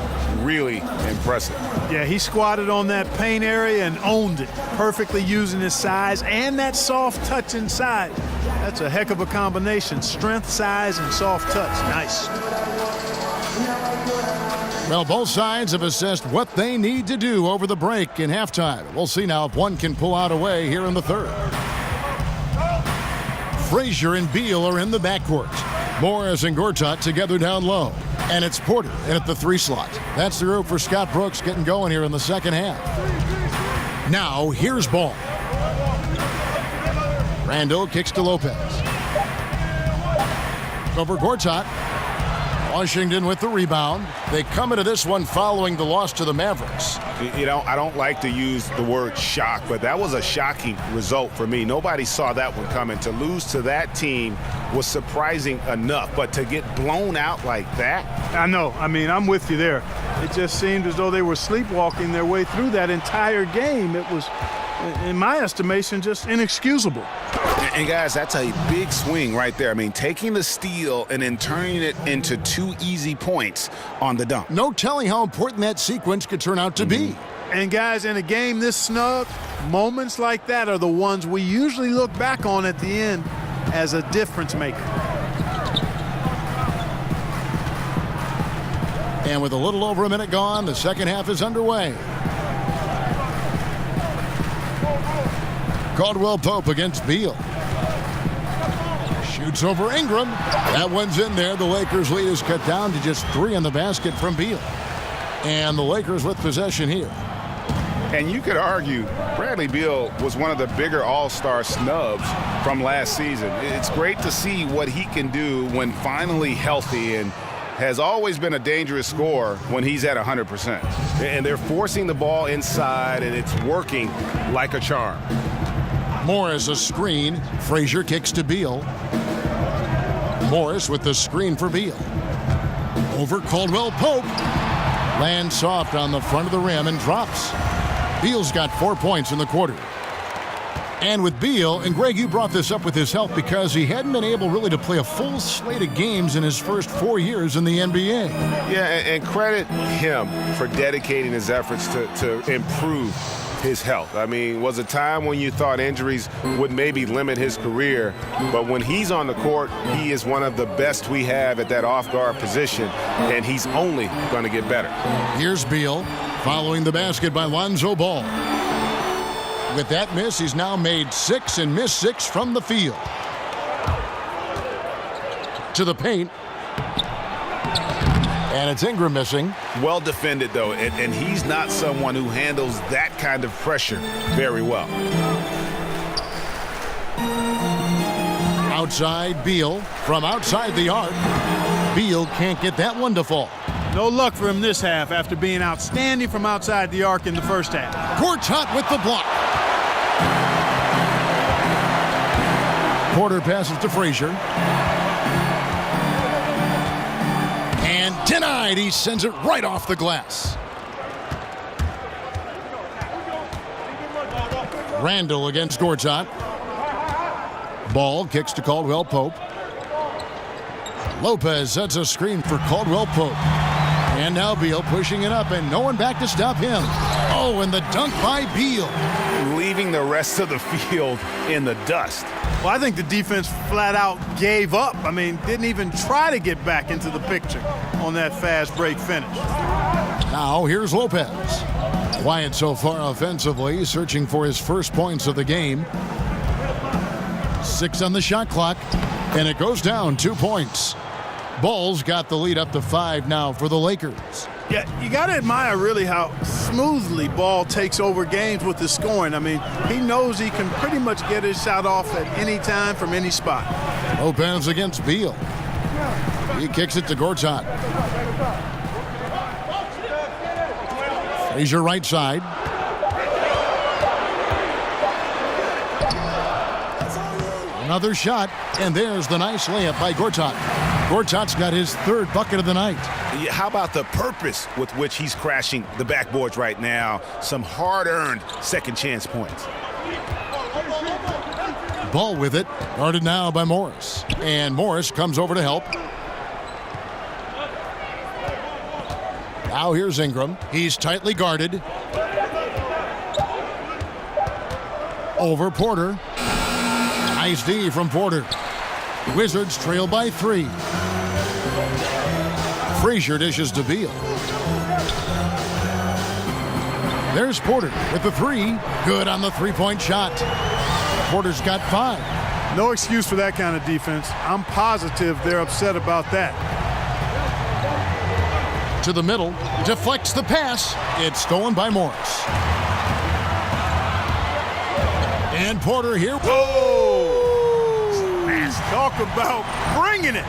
really impressive. Yeah, he squatted on that paint area and owned it, perfectly using his size and that soft touch inside. That's a heck of a combination. Strength, size, and soft touch. Nice. Well, both sides have assessed what they need to do over the break in halftime. We'll see now if one can pull out a way here in the third. Frazier and Beal are in the backcourt. Morris and Gortat together down low. And it's Porter in at the 3 slot. That's the group for Scott Brooks getting going here in the second half. Now, here's Ball. Randle kicks to Lopez. Over Gortat. Washington with the rebound. They come into this one following the loss to the Mavericks. You know, I don't like to use the word shock, but that was a shocking result for me. Nobody saw that one coming. To lose to that team was surprising enough, but to get blown out like that? I know. I mean, I'm with you there. It just seemed as though they were sleepwalking their way through that entire game. It was, in my estimation, just inexcusable. And guys, that's a big swing right there. I mean, taking the steal and then turning it into 2 easy points on the dunk. No telling how important that sequence could turn out to be. And guys, in a game this snug, moments like that are the ones we usually look back on at the end as a difference maker. And with a little over a minute gone, the second half is underway. Caldwell Pope against Beal. Shoots over Ingram. That one's in there. The Lakers' lead is cut down to just 3 on the basket from Beal. And the Lakers with possession here. And you could argue Bradley Beal was one of the bigger all-star snubs from last season. It's great to see what he can do when finally healthy, and has always been a dangerous scorer when he's at 100%. And they're forcing the ball inside, and it's working like a charm. Morris a screen. Frazier kicks to Beal. Morris with the screen for Beal. Over Caldwell Pope. Lands soft on the front of the rim and drops. Beal's got 4 points in the quarter. And with Beal, and Greg, you brought this up with his health because he hadn't been able really to play a full slate of games in his first 4 years in the NBA. Yeah, and credit him for dedicating his efforts to improve his health. I mean, was a time when you thought injuries would maybe limit his career, but when he's on the court, he is one of the best we have at that off-guard position, and he's only going to get better. Here's Beal, following the basket by Lonzo Ball. With that miss, he's now made 6 and missed 6 from the field. To the paint. And it's Ingram missing. Well defended, though, and he's not someone who handles that kind of pressure very well. Outside Beal from outside the arc. Beal can't get that one to fall. No luck for him this half after being outstanding from outside the arc in the first half. Gortat with the block. Porter passes to Frazier. And denied. He sends it right off the glass. Randle against Gortat. Ball kicks to Caldwell Pope. Lopez sets a screen for Caldwell Pope. And now Beal pushing it up, and no one back to stop him. Oh, and the dunk by Beal. Leaving the rest of the field in the dust. Well, I think the defense flat out gave up. I mean, didn't even try to get back into the picture on that fast break finish. Now here's Lopez. Quiet so far offensively, searching for his first points of the game. 6 on the shot clock, and it goes down 2 points. Ball's got the lead up to 5 now for the Lakers. Yeah, you got to admire really how smoothly Ball takes over games with his scoring. I mean, he knows he can pretty much get his shot off at any time from any spot. Lopez against Beal. He kicks it to Gortat. Frazier right side. Another shot, and there's the nice layup by Gortat. Gortat's got his 3rd bucket of the night. Yeah, how about the purpose with which he's crashing the backboards right now? Some hard-earned second chance points. Ball with it, guarded now by Morris. And Morris comes over to help. Now here's Ingram. He's tightly guarded. Over Porter. Nice D from Porter. Wizards trail by 3. Frazier dishes to Beal. There's Porter with the 3. Good on the 3-point shot. Porter's got 5. No excuse for that kind of defense. I'm positive they're upset about that. To the middle, deflects the pass. It's stolen by Morris. And Porter here. Whoa! Talk about bringing it.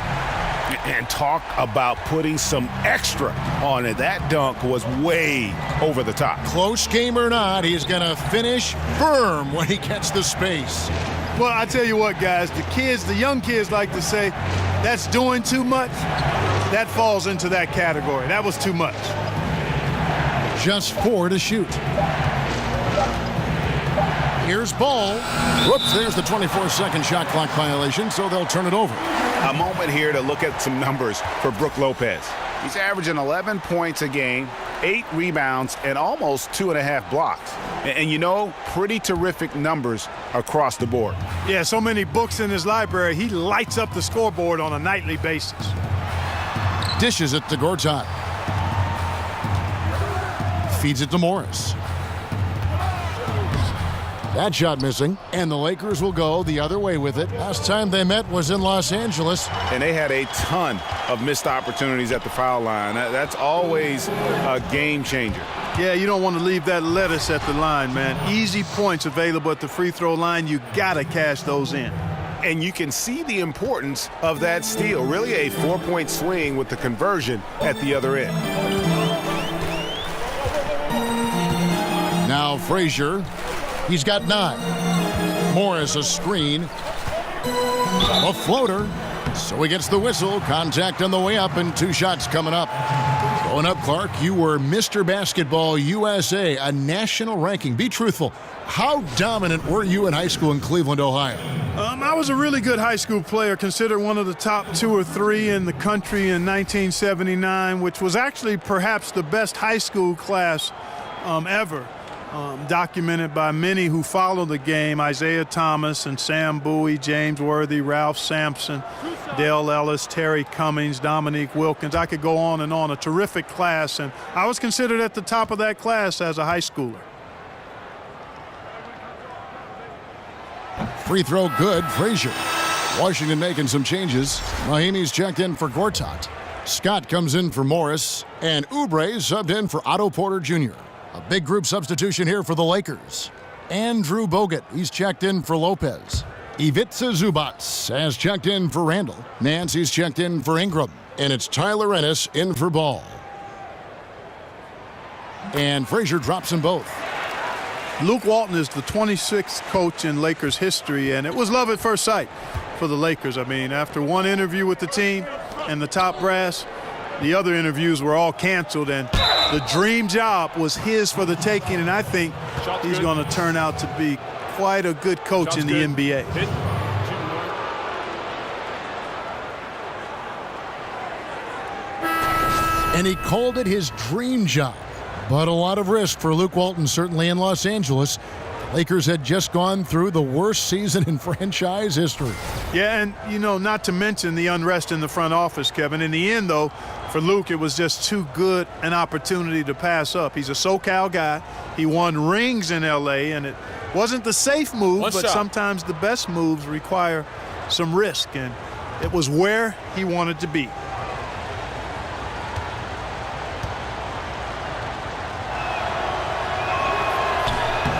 And talk about putting some extra on it. That dunk was way over the top. Close game or not, he's going to finish firm when he gets the space. Well, I tell you what, guys, the young kids like to say, that's doing too much. That falls into that category. That was too much. Just 4 to shoot. Here's Ball. Whoops, there's the 24-second shot clock violation, so they'll turn it over. A moment here to look at some numbers for Brook Lopez. He's averaging 11 points a game, 8 rebounds, and almost 2.5 blocks. And you know, pretty terrific numbers across the board. Yeah, so many books in his library. He lights up the scoreboard on a nightly basis. Dishes it to Gortat. Feeds it to Morris. That shot missing, and the Lakers will go the other way with it. Last time they met was in Los Angeles. And they had a ton of missed opportunities at the foul line. That's always a game changer. Yeah, you don't want to leave that lettuce at the line, man. Easy points available at the free throw line. You got to cash those in. And you can see the importance of that steal. Really a 4-point swing with the conversion at the other end. Now Frazier. He's got 9. Morris a screen. A floater. So he gets the whistle. Contact on the way up and 2 shots coming up. Going up, Clark, you were Mr. Basketball USA, a national ranking. Be truthful. How dominant were you in high school in Cleveland, Ohio? I was a really good high school player, considered one of the top 2 or 3 in the country in 1979, which was actually perhaps the best high school class ever. Documented by many who follow the game: Isaiah Thomas and Sam Bowie, James Worthy, Ralph Sampson, Dale Ellis, Terry Cummings, Dominique Wilkins. I could go on and on. A terrific class, and I was considered at the top of that class as a high schooler. Free throw good, Frazier. Washington making some changes. Mahinmi's checked in for Gortat. Scott comes in for Morris, and Oubre subbed in for Otto Porter Jr. A big group substitution here for the Lakers. Andrew Bogut, he's checked in for Lopez. Ivica Zubac has checked in for Randall. Nancy's checked in for Ingram. And it's Tyler Ennis in for Ball. And Frazier drops them both. Luke Walton is the 26th coach in Lakers history, and it was love at first sight for the Lakers. I mean, after one interview with the team and the top brass, the other interviews were all canceled, and the dream job was his for the taking, and I think he's going to turn out to be quite a good coach in the NBA. And he called it his dream job. But a lot of risk for Luke Walton, certainly in Los Angeles. Lakers had just gone through the worst season in franchise history. Yeah, and, you know, not to mention the unrest in the front office, Kevin. In the end, though, for Luke, it was just too good an opportunity to pass up. He's a SoCal guy. He won rings in L.A., and it wasn't the safe move, but sometimes the best moves require some risk, and it was where he wanted to be.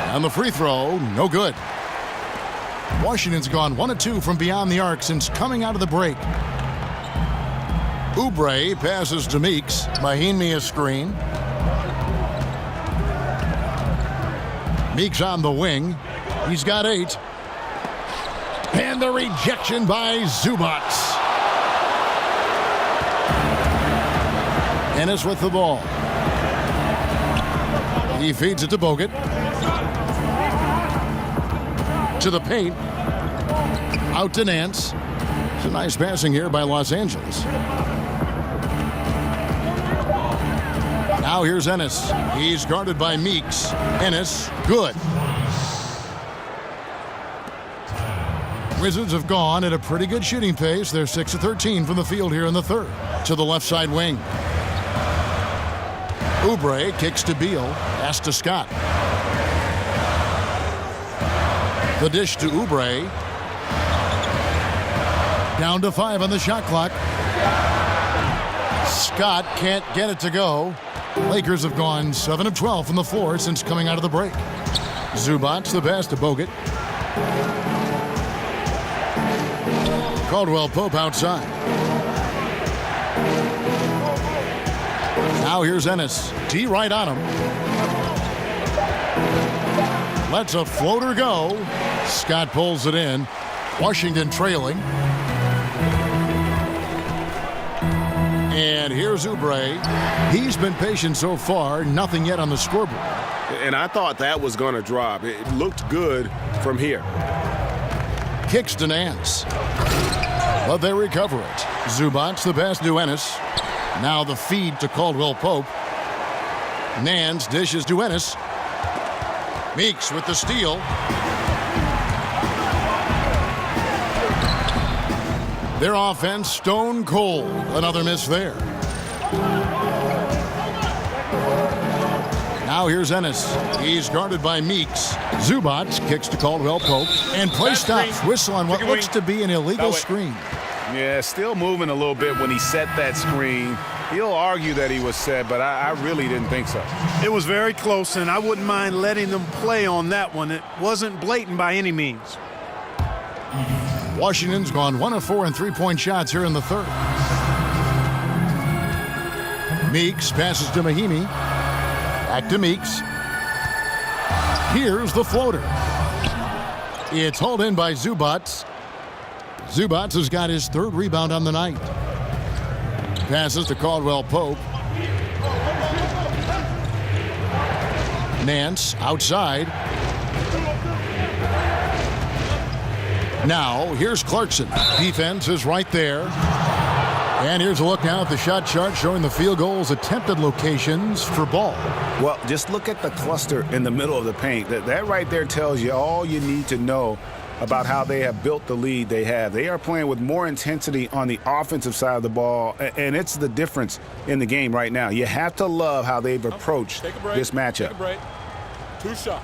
And the free throw, no good. Washington's gone 1 of 2 from beyond the arc since coming out of the break. Oubre passes to Meeks. Mahinmi a screen. Meeks on the wing. He's got 8. And the rejection by Zubac. Ennis with the ball. He feeds it to Bogut. To the paint. Out to Nance. It's a nice passing here by Los Angeles. Now here's Ennis. He's guarded by Meeks. Ennis, good. Wizards have gone at a pretty good shooting pace. They're 6 of 13 from the field here in the third. To the left side wing. Oubre kicks to Beal. Pass to Scott. The dish to Oubre. Down to 5 on the shot clock. Scott can't get it to go. Lakers have gone 7 of 12 from the floor since coming out of the break. Zubac the pass to Bogut. Caldwell Pope outside. Now here's Ennis. T right on him. Lets a floater go. Scott pulls it in. Washington trailing. And here's Oubre. He's been patient so far. Nothing yet on the scoreboard. And I thought that was going to drop. It looked good from here. Kicks to Nance. But they recover it. Zubac the pass to Ennis. Now the feed to Caldwell Pope. Nance dishes to Ennis. Meeks with the steal. Their offense stone cold. Another miss there. Now here's Ennis. He's guarded by Meeks. Zubac kicks to Caldwell Pope. And play stops. Whistle on what looks to be an illegal screen. Yeah, still moving a little bit when he set that screen. He'll argue that he was set, but I really didn't think so. It was very close, and I wouldn't mind letting them play on that one. It wasn't blatant by any means. Washington's gone 1 of 4 in three-point shots here in the third. Meeks passes to Mahinmi. Back to Meeks. Here's the floater. It's hauled in by Zubac. Zubac has got his third rebound on the night. Passes to Caldwell Pope. Nance outside. Now, here's Clarkson. Defense is right there. And here's a look now at the shot chart showing the field goals attempted locations for Ball. Well, just look at the cluster in the middle of the paint. That right there tells you all you need to know about how they have built the lead they have. They are playing with more intensity on the offensive side of the ball, and it's the difference in the game right now. You have to love how they've approached this matchup. Take a break. 2 shots.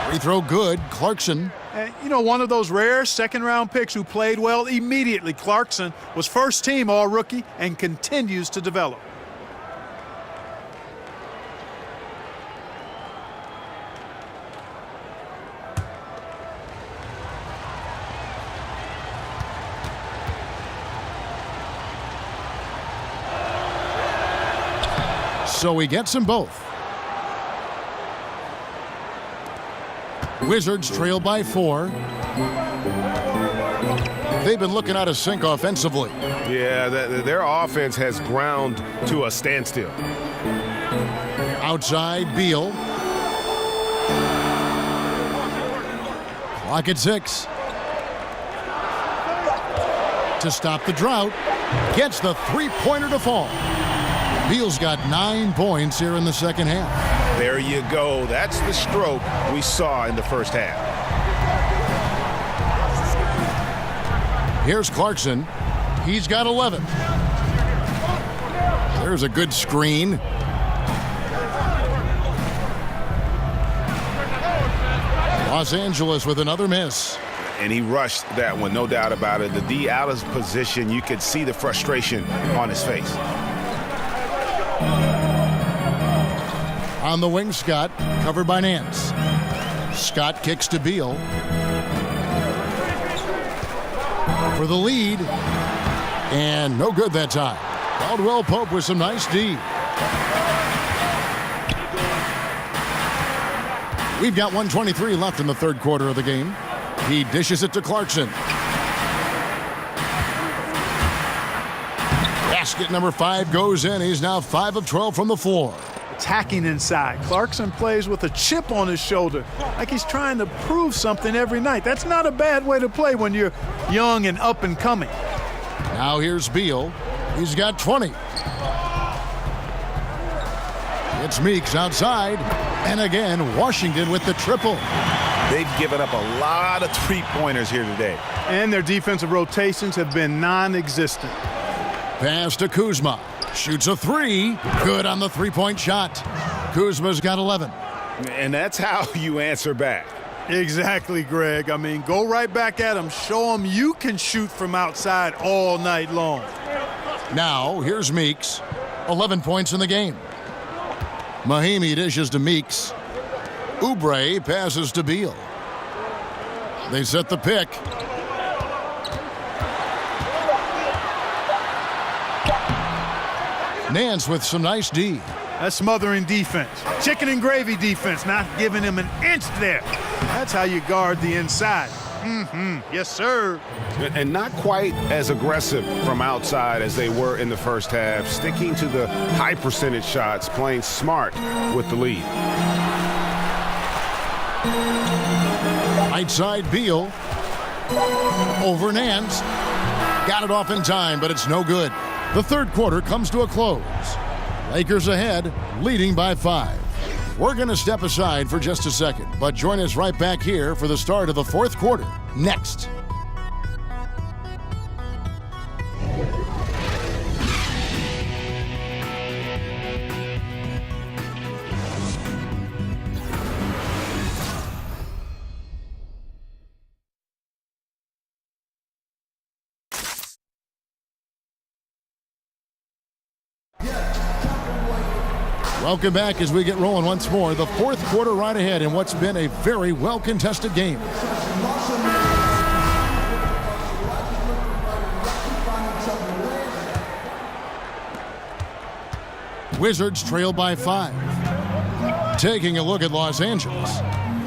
Free throw good. Clarkson. And, you know, one of those rare second-round picks who played well immediately. Clarkson was first-team All-Rookie and continues to develop. So he gets them both. Wizards trail by 4. They've been looking out of sync offensively. Yeah, their offense has ground to a standstill. Outside, Beal. Clock at 6. To stop the drought. Gets the three-pointer to fall. Beal's got 9 points here in the second half. There you go. That's the stroke we saw in the first half. Here's Clarkson. He's got 11. There's a good screen. Los Angeles with another miss. And he rushed that one, no doubt about it. The D out of position, you could see the frustration on his face. On the wing, Scott, covered by Nance. Scott kicks to Beal. For the lead. And no good that time. Caldwell Pope with some nice D. We've got 1:23 left in the third quarter of the game. He dishes it to Clarkson. Basket number 5 goes in. He's now 5 of 12 from the floor. Attacking inside. Clarkson plays with a chip on his shoulder, like he's trying to prove something every night. That's not a bad way to play when you're young and up and coming. Now here's Beal. He's got 20. It's Meeks outside. And again, Washington with the triple. They've given up a lot of three-pointers here today. And their defensive rotations have been non-existent. Pass to Kuzma. Shoots a 3. Good on the three-point shot. Kuzma's got 11. And that's how you answer back. Exactly, Greg. I mean, go right back at him. Show him you can shoot from outside all night long. Now, here's Meeks. 11 points in the game. Mahimi dishes to Meeks. Oubre passes to Beal. They set the pick. Nance with some nice D. That's smothering defense. Chicken and gravy defense, not giving him an inch there. That's how you guard the inside. Yes, sir. And not quite as aggressive from outside as they were in the first half, sticking to the high percentage shots, playing smart with the lead. Right side, Beal. Over Nance. Got it off in time, but it's no good. The third quarter comes to a close. Lakers ahead, leading by 5. We're going to step aside for just a second, but join us right back here for the start of the fourth quarter. Next. Welcome back as we get rolling once more. The fourth quarter right ahead in what's been a very well-contested game. Wizards trail by 5. Taking a look at Los Angeles.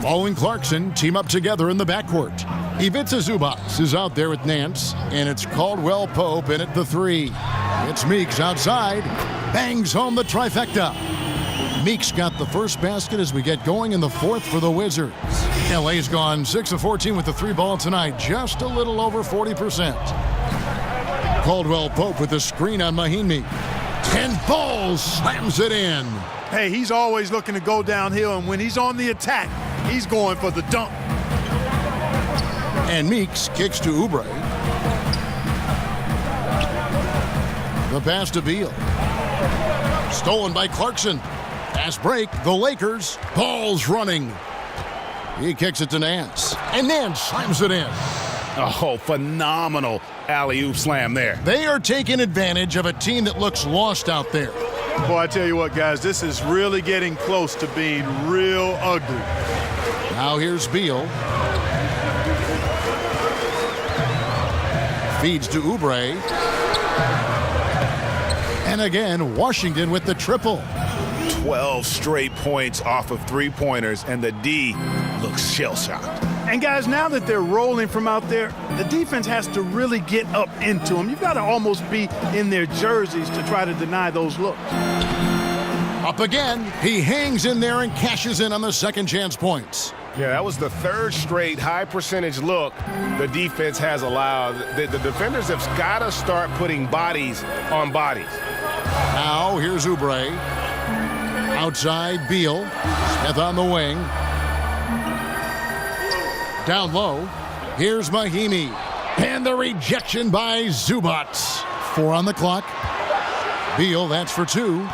Following Clarkson, team up together in the backcourt. Ivica Zubac is out there with Nance, and it's Caldwell Pope in at the 3. It's Meeks outside. Bangs home the trifecta. Meeks got the first basket as we get going in the fourth for the Wizards. LA's gone 6 of 14 with the 3 ball tonight, just a little over 40%. Caldwell Pope with the screen on Mahimi. 10 balls, slams it in. Hey, he's always looking to go downhill, and when he's on the attack, he's going for the dunk. And Meeks kicks to Oubre. The pass to Beal. Stolen by Clarkson. Pass break, the Lakers. Ball's running. He kicks it to Nance. And Nance slams it in. Oh, phenomenal alley-oop slam there. They are taking advantage of a team that looks lost out there. Boy, I tell you what, guys, this is really getting close to being real ugly. Now here's Beal. Feeds to Oubre. And again, Washington with the triple. 12 straight points off of three-pointers, and the D looks shell-shocked. And guys, now that they're rolling from out there, the defense has to really get up into them. You've got to almost be in their jerseys to try to deny those looks. Up again. He hangs in there and cashes in on the second chance points. Yeah, that was the third straight high-percentage look the defense has allowed. The defenders have got to start putting bodies on bodies. Now, here's Oubre. Outside, Beal. Smith on the wing. Down low. Here's Mahimi. And the rejection by Zubac. 4 on the clock. Beal, that's for 2.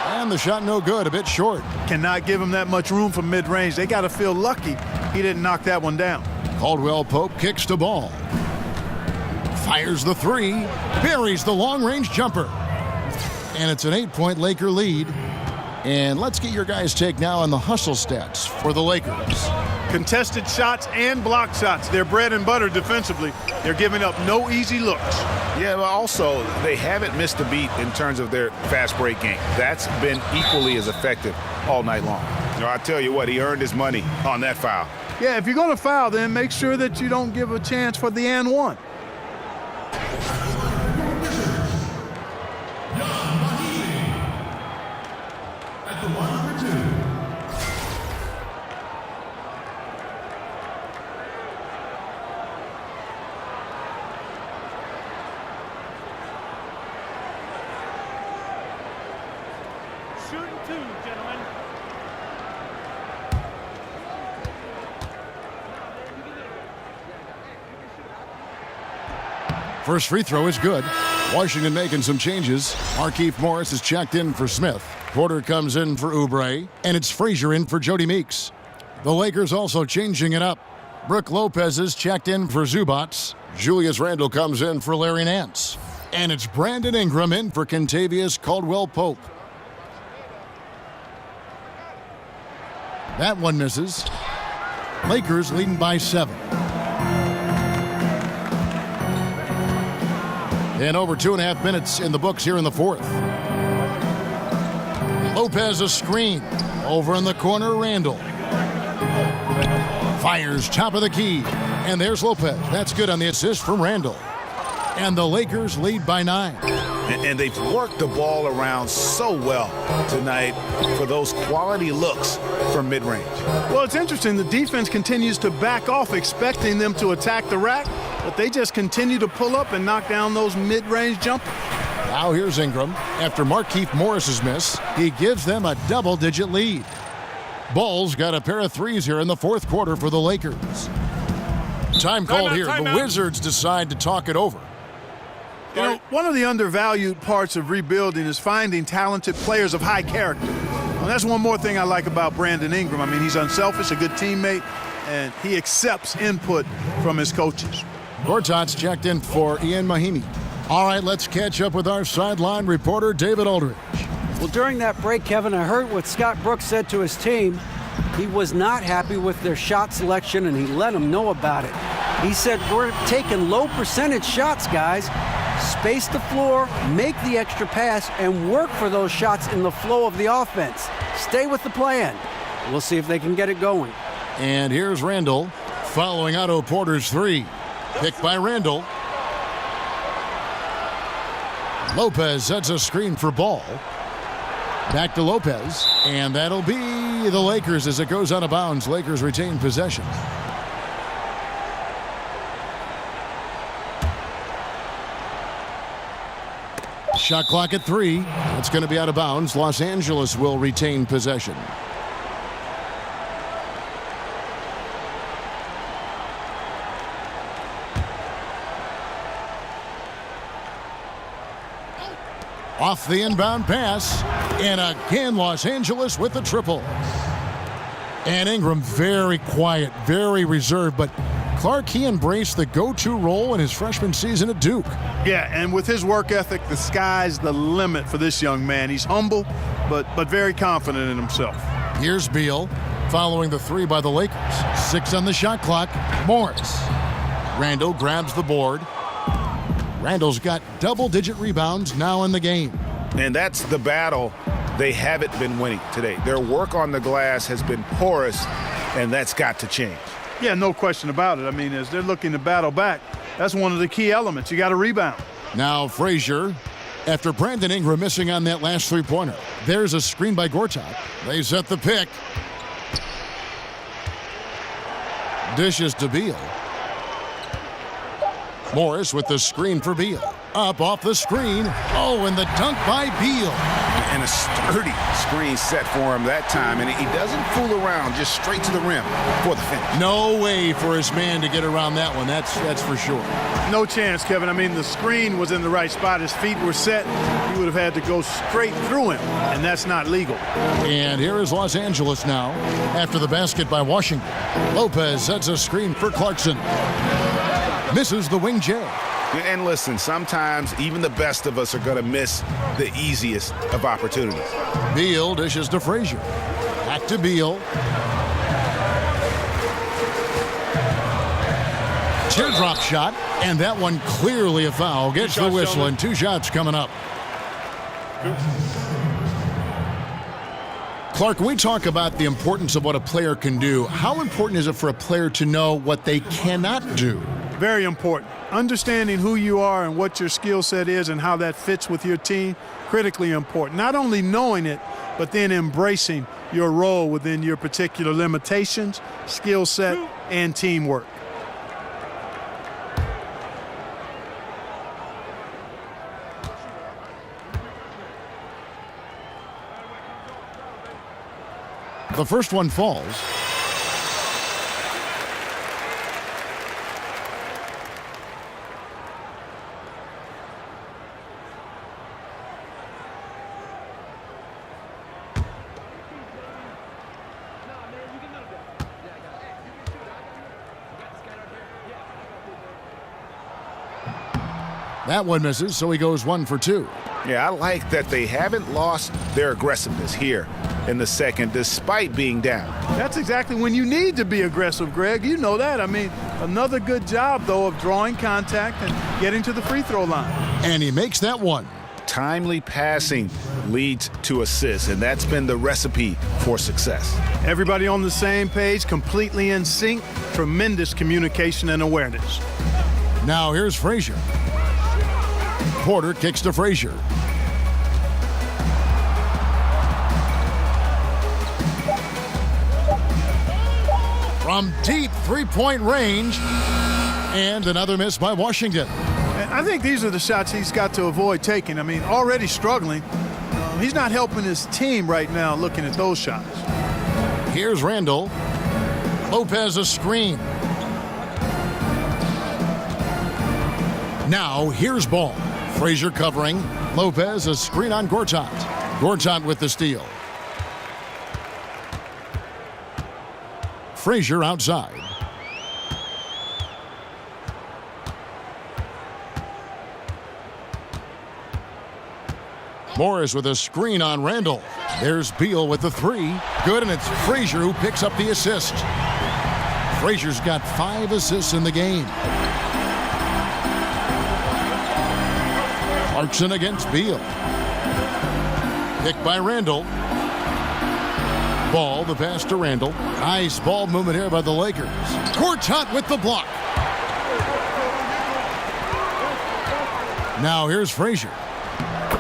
And the shot no good, a bit short. Cannot give him that much room for mid-range. They got to feel lucky he didn't knock that one down. Caldwell Pope kicks the ball. Fires the three. Buries the long-range jumper. And it's an 8-point Laker lead. And let's get your guys' take now on the hustle stats for the Lakers. Contested shots and block shots. They're bread and butter defensively. They're giving up no easy looks. Yeah, but also they haven't missed a beat in terms of their fast break game. That's been equally as effective all night long. You know, I tell you what, he earned his money on that foul. Yeah, if you're going to foul, then make sure that you don't give a chance for the and one. First free throw is good. Washington making some changes. Markieff Morris is checked in for Smith. Porter comes in for Oubre. And it's Frazier in for Jody Meeks. The Lakers also changing it up. Brook Lopez is checked in for Zubats. Julius Randle comes in for Larry Nance. And it's Brandon Ingram in for Kentavious Caldwell-Pope. That one misses. Lakers leading by 7. And over 2.5 minutes in the books here in the fourth. Lopez a screen. Over in the corner, Randle. Fires top of the key. And there's Lopez. That's good on the assist from Randle. And the Lakers lead by 9. And they've worked the ball around so well tonight for those quality looks from mid-range. Well, it's interesting. The defense continues to back off, expecting them to attack the rack, but they just continue to pull up and knock down those mid-range jumpers. Now here's Ingram. After Markieff Morris's miss, he gives them a double-digit lead. Ball's got a pair of threes here in the fourth quarter for the Lakers. Time called here. The Wizards decide to talk it over. You know, one of the undervalued parts of rebuilding is finding talented players of high character. And that's one more thing I like about Brandon Ingram. I mean, he's unselfish, a good teammate, and he accepts input from his coaches. Gortat's checked in for Ian Mahimi. All right, let's catch up with our sideline reporter, David Aldridge. Well, during that break, Kevin, I heard what Scott Brooks said to his team. He was not happy with their shot selection, and he let them know about it. He said, we're taking low percentage shots, guys. Space the floor, make the extra pass, and work for those shots in the flow of the offense. Stay with the plan. We'll see if they can get it going. And here's Randle following Otto Porter's three. Picked by Randle. Lopez sets a screen for Ball. Back to Lopez, and that'll be the Lakers as it goes out of bounds. Lakers retain possession. Shot clock at 3. It's going to be out of bounds. Los Angeles will retain possession. Off the inbound pass. And again, Los Angeles with the triple. And Ingram very quiet, very reserved, but Clark, he embraced the go-to role in his freshman season at Duke. Yeah, and with his work ethic, the sky's the limit for this young man. He's humble, but very confident in himself. Here's Beal following the three by the Lakers. 6 on the shot clock. Morris. Randle grabs the board. Randle's got double-digit rebounds now in the game. And that's the battle they haven't been winning today. Their work on the glass has been porous, and that's got to change. Yeah, no question about it. I mean, as they're looking to battle back, that's one of the key elements. You got to rebound. Now Frazier, after Brandon Ingram missing on that last three-pointer. There's a screen by Gortat. They set the pick. Dishes to Beal. Morris with the screen for Beal. Up off the screen. Oh, and the dunk by Beal. And a sturdy screen set for him that time, and he doesn't fool around, just straight to the rim for the finish. No way for his man to get around that one, that's for sure. No chance, Kevin. I mean, the screen was in the right spot. His feet were set. He would have had to go straight through him, and that's not legal. And here is Los Angeles now after the basket by Washington. Lopez sets a screen for Clarkson. Misses the wing J. And listen, sometimes even the best of us are going to miss the easiest of opportunities. Beal dishes to Frazier. Back to Beal. Teardrop shot, and that one clearly a foul. Gets the whistle, and 2 shots coming up. Clark, when we talk about the importance of what a player can do, how important is it for a player to know what they cannot do? Very important. Understanding who you are and what your skill set is and how that fits with your team, critically important. Not only knowing it, but then embracing your role within your particular limitations, skill set, and teamwork. The first one falls. That one misses, so he goes 1 for 2. Yeah, I like that they haven't lost their aggressiveness here in the second, despite being down. That's exactly when you need to be aggressive, Greg. You know that. I mean, another good job, though, of drawing contact and getting to the free throw line. And he makes that one. Timely passing leads to assists, and that's been the recipe for success. Everybody on the same page, completely in sync, tremendous communication and awareness. Now here's Frazier. Porter kicks to Frazier. From deep three-point range, and another miss by Washington. I think these are the shots he's got to avoid taking. I mean, already struggling. He's not helping his team right now looking at those shots. Here's Randall. Lopez a screen. Now here's Ball. Frazier covering. Lopez a screen on Gortat. Gortat with the steal. Frazier outside. Morris with a screen on Randall. There's Beal with the 3. Good, and it's Frazier who picks up the assist. Frazier's got 5 assists in the game. Clarkson against Beal. Picked by Randall. Ball, the pass to Randall. Nice ball movement here by the Lakers. Gortat with the block. Now here's Frazier.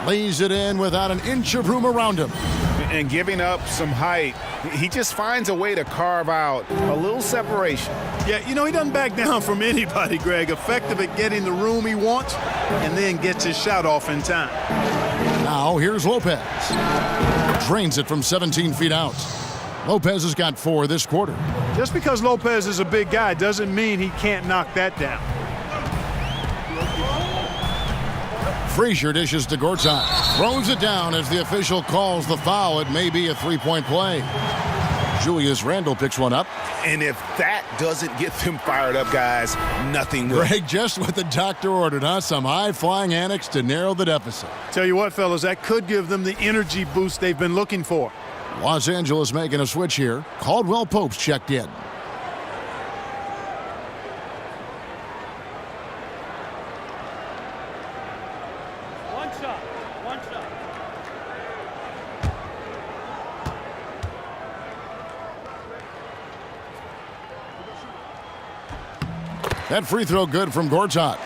Lays it in without an inch of room around him. And giving up some height, he just finds a way to carve out a little separation. Yeah, you know, he doesn't back down from anybody, Greg. Effective at getting the room he wants and then gets his shot off in time. Now here's Lopez. Drains it from 17 feet out. Lopez has got 4 this quarter. Just because Lopez is a big guy doesn't mean he can't knock that down. Frazier dishes to Gortat. Throws it down as the official calls the foul. It may be a 3-point play. Julius Randle picks one up. And if that doesn't get them fired up, guys, nothing will. Greg, just what the doctor ordered, huh? Some high-flying annex to narrow the deficit. Tell you what, fellas, that could give them the energy boost they've been looking for. Los Angeles making a switch here. Caldwell Pope's checked in. That free throw good from Gortat.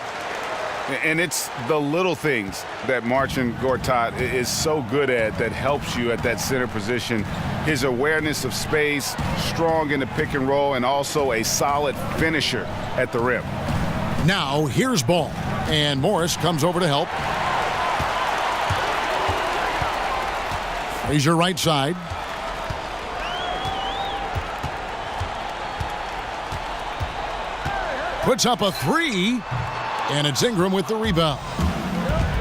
And it's the little things that Marcin Gortat is so good at that helps you at that center position. His awareness of space, strong in the pick and roll, and also a solid finisher at the rim. Now here's Ball. And Morris comes over to help. Frazier right side. Puts up a three, and it's Ingram with the rebound.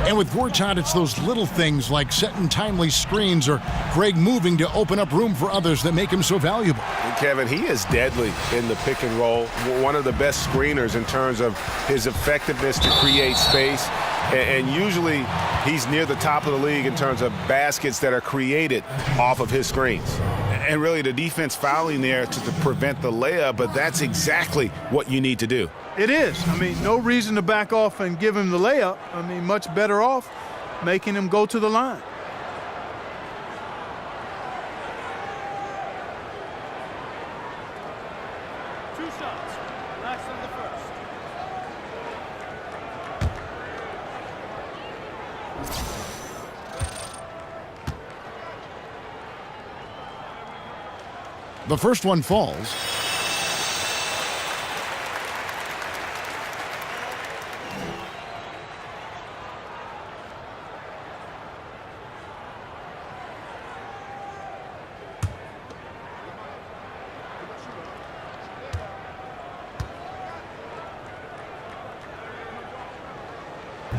And with Gortat, it's those little things like setting timely screens or Greg moving to open up room for others that make him so valuable. And Kevin, he is deadly in the pick and roll. One of the best screeners in terms of his effectiveness to create space. And usually he's near the top of the league in terms of baskets that are created off of his screens. And really the defense fouling there to prevent the layup, but that's exactly what you need to do. It is. I mean, no reason to back off and give him the layup. I mean, much better off making him go to the line. Two shots. Last on the first. The first one falls.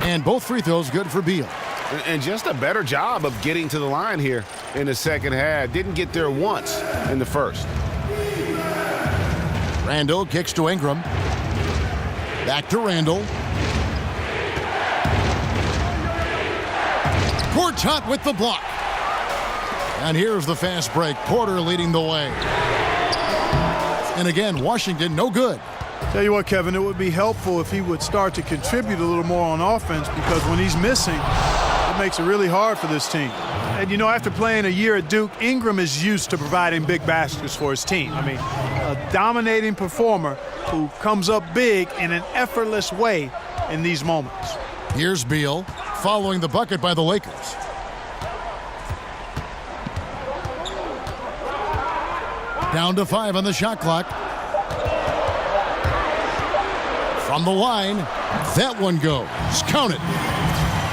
And both free throws good for Beal. And just a better job of getting to the line here in the second half. Didn't get there once in the first. Randall kicks to Ingram. Back to Randall. Gortat with the block. And here's the fast break. Porter leading the way. And again, Washington no good. Tell you what, Kevin, it would be helpful if he would start to contribute a little more on offense, because when he's missing, it makes it really hard for this team. And, you know, after playing a year at Duke, Ingram is used to providing big baskets for his team. I mean, a dominating performer who comes up big in an effortless way in these moments. Here's Beal following the bucket by the Lakers. Down to 5 on the shot clock. From the line, that one goes. Count it.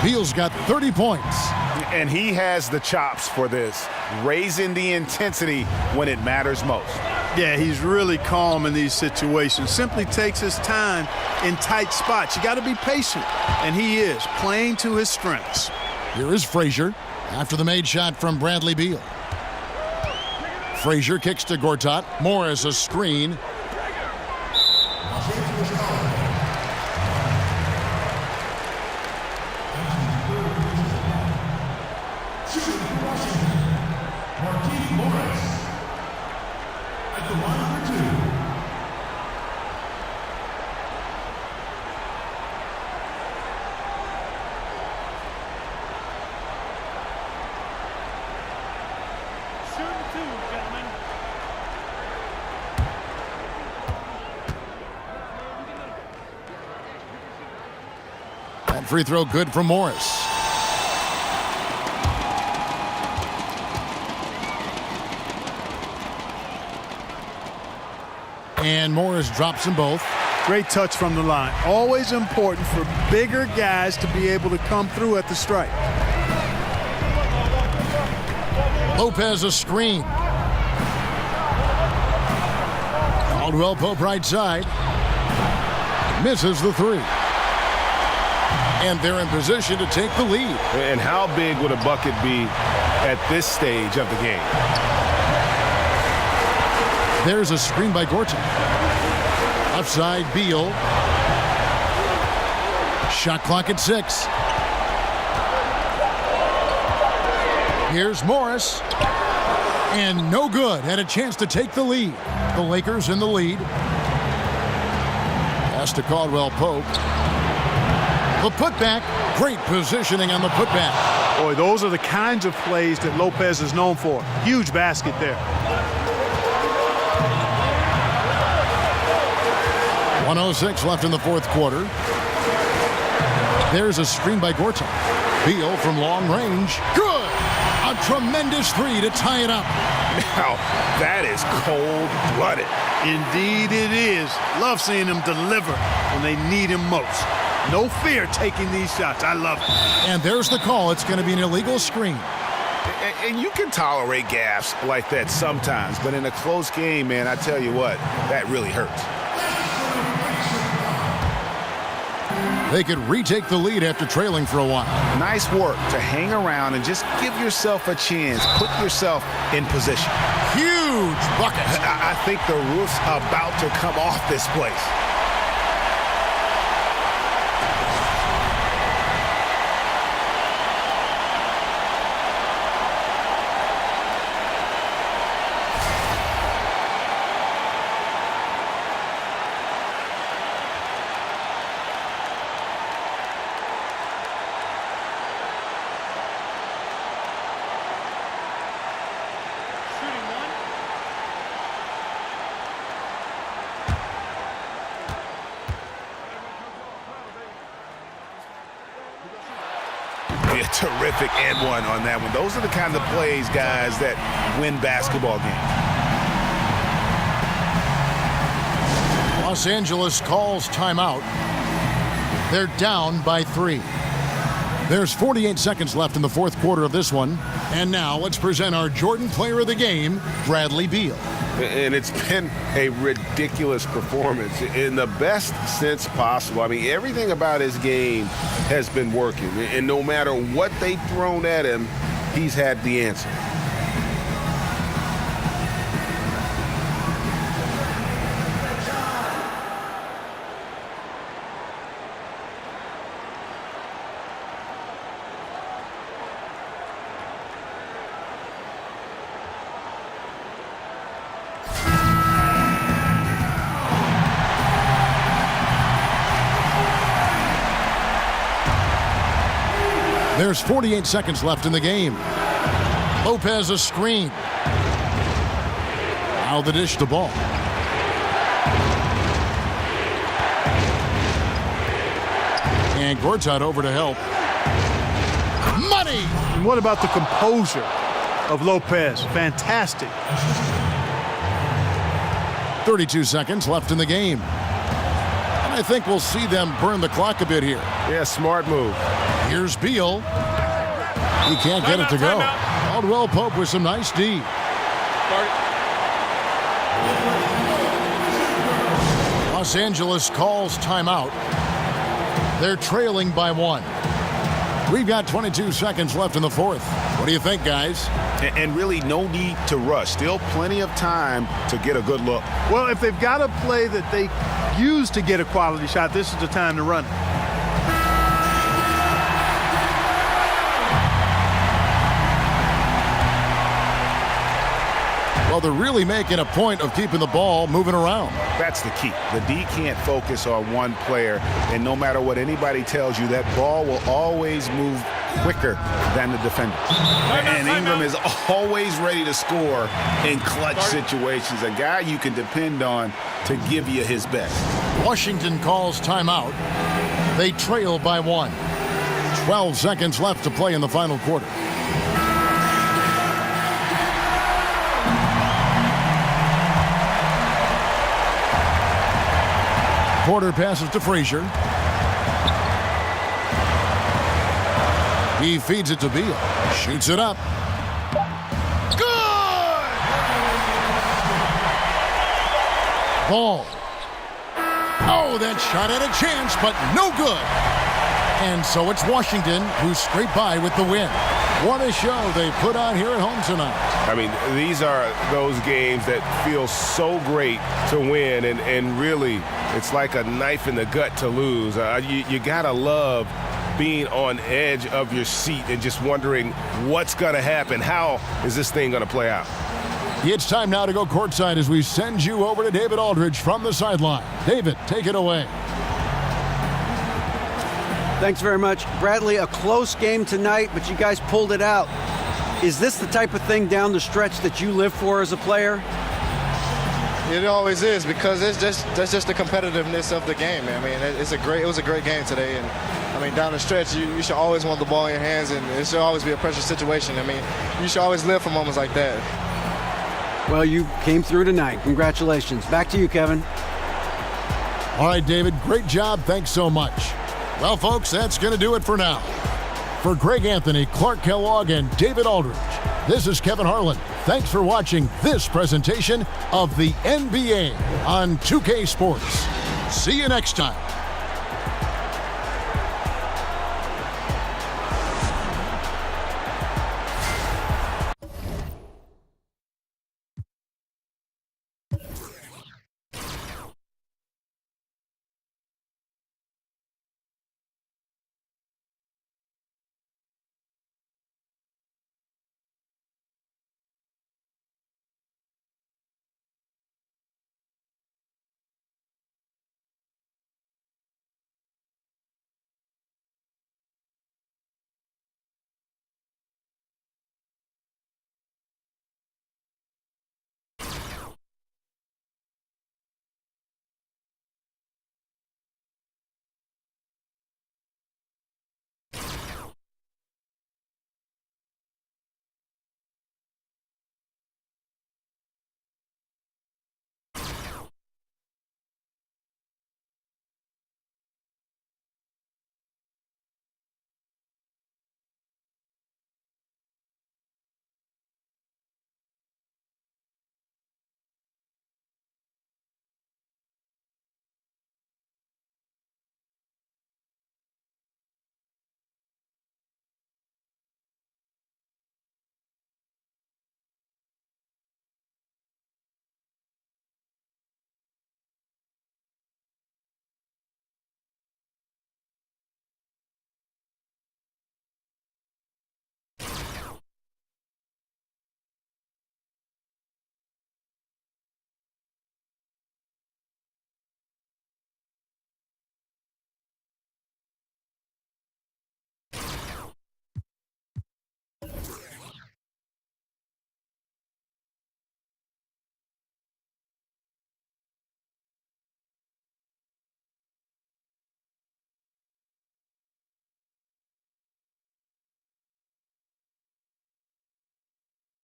Beal's got 30 points. And he has the chops for this, raising the intensity when it matters most. Yeah, he's really calm in these situations. Simply takes his time in tight spots. You got to be patient, and he is playing to his strengths. Here is Frazier after the made shot from Bradley Beal. Frazier kicks to Gortat. Morris a screen. That free throw good for Morris. And Morris drops them both. Great touch from the line. Always important for bigger guys to be able to come through at the stripe. Lopez a screen. Caldwell Pope right side. Misses the three. And they're in position to take the lead. And how big would a bucket be at this stage of the game? There's a screen by Gortat. Upside Beal. Shot clock at 6. Here's Morris. And no good. Had a chance to take the lead. The Lakers in the lead. Pass to Caldwell Pope. The putback. Great positioning on the putback. Boy, those are the kinds of plays that Lopez is known for. Huge basket there. 1:06 left in the fourth quarter. There's a screen by Gortat. Beal from long range. Good! A tremendous three to tie it up. Now, that is cold-blooded. Indeed it is. Love seeing him deliver when they need him most. No fear taking these shots. I love it. And there's the call. It's going to be an illegal screen. And you can tolerate gaffes like that sometimes, but in a close game, man, I tell you what, that really hurts. They could retake the lead after trailing for a while. Nice work to hang around and just give yourself a chance. Put yourself in position. Huge bucket. I think the roof's about to come off this place. Terrific and one on that one. Those are the kind of plays, guys, that win basketball games. Los Angeles calls timeout. They're down by 3. There's 48 seconds left in the fourth quarter of this one. And now let's present our Jordan Player of the Game, Bradley Beal. And it's been a ridiculous performance in the best sense possible. I mean, everything about his game has been working. And no matter what they've thrown at him, he's had the answer. There's 48 seconds left in the game. Lopez a screen. Now the dish to ball. And Gortat over to help. Money! And what about the composure of Lopez? Fantastic. 32 seconds left in the game. And I think we'll see them burn the clock a bit here. Yeah, smart move. Here's Beal. He can't get it to go. Caldwell Pope with some nice D. Los Angeles calls timeout. They're trailing by 1. We've got 22 seconds left in the fourth. What do you think, guys? And really no need to rush. Still plenty of time to get a good look. Well, if they've got a play that they use to get a quality shot, this is the time to run it. Well, they're really making a point of keeping the ball moving around. That's the key. The D can't focus on one player, and no matter what anybody tells you, that ball will always move quicker than the defender. And Ingram is always ready to score in clutch situations, a guy you can depend on to give you his best. Washington calls timeout. They trail by 1. 12 seconds left to play in the final quarter. Porter passes to Frazier. He feeds it to Beal. Shoots it up. Good! Ball. Oh, that shot had a chance, but no good. And so it's Washington who scraped by with the win. What a show they put on here at home tonight. I mean, these are those games that feel so great to win, and really, it's like a knife in the gut to lose. You gotta love being on edge of your seat and just wondering what's gonna happen. How is this thing gonna play out? It's time now to go courtside as we send you over to David Aldridge from the sideline. David, take it away. Thanks very much. Bradley, a close game tonight, but you guys pulled it out. Is this the type of thing down the stretch that you live for as a player? It always is, because that's just the competitiveness of the game. I mean, it was a great game today, and I mean, down the stretch, you should always want the ball in your hands, and it should always be a pressure situation. I mean, you should always live for moments like that. Well, you came through tonight. Congratulations. Back to you, Kevin. All right, David, great job. Thanks so much. Well, folks, that's going to do it for now. For Greg Anthony, Clark Kellogg, and David Aldridge, this is Kevin Harlan. Thanks for watching this presentation of the NBA on 2K Sports. See you next time.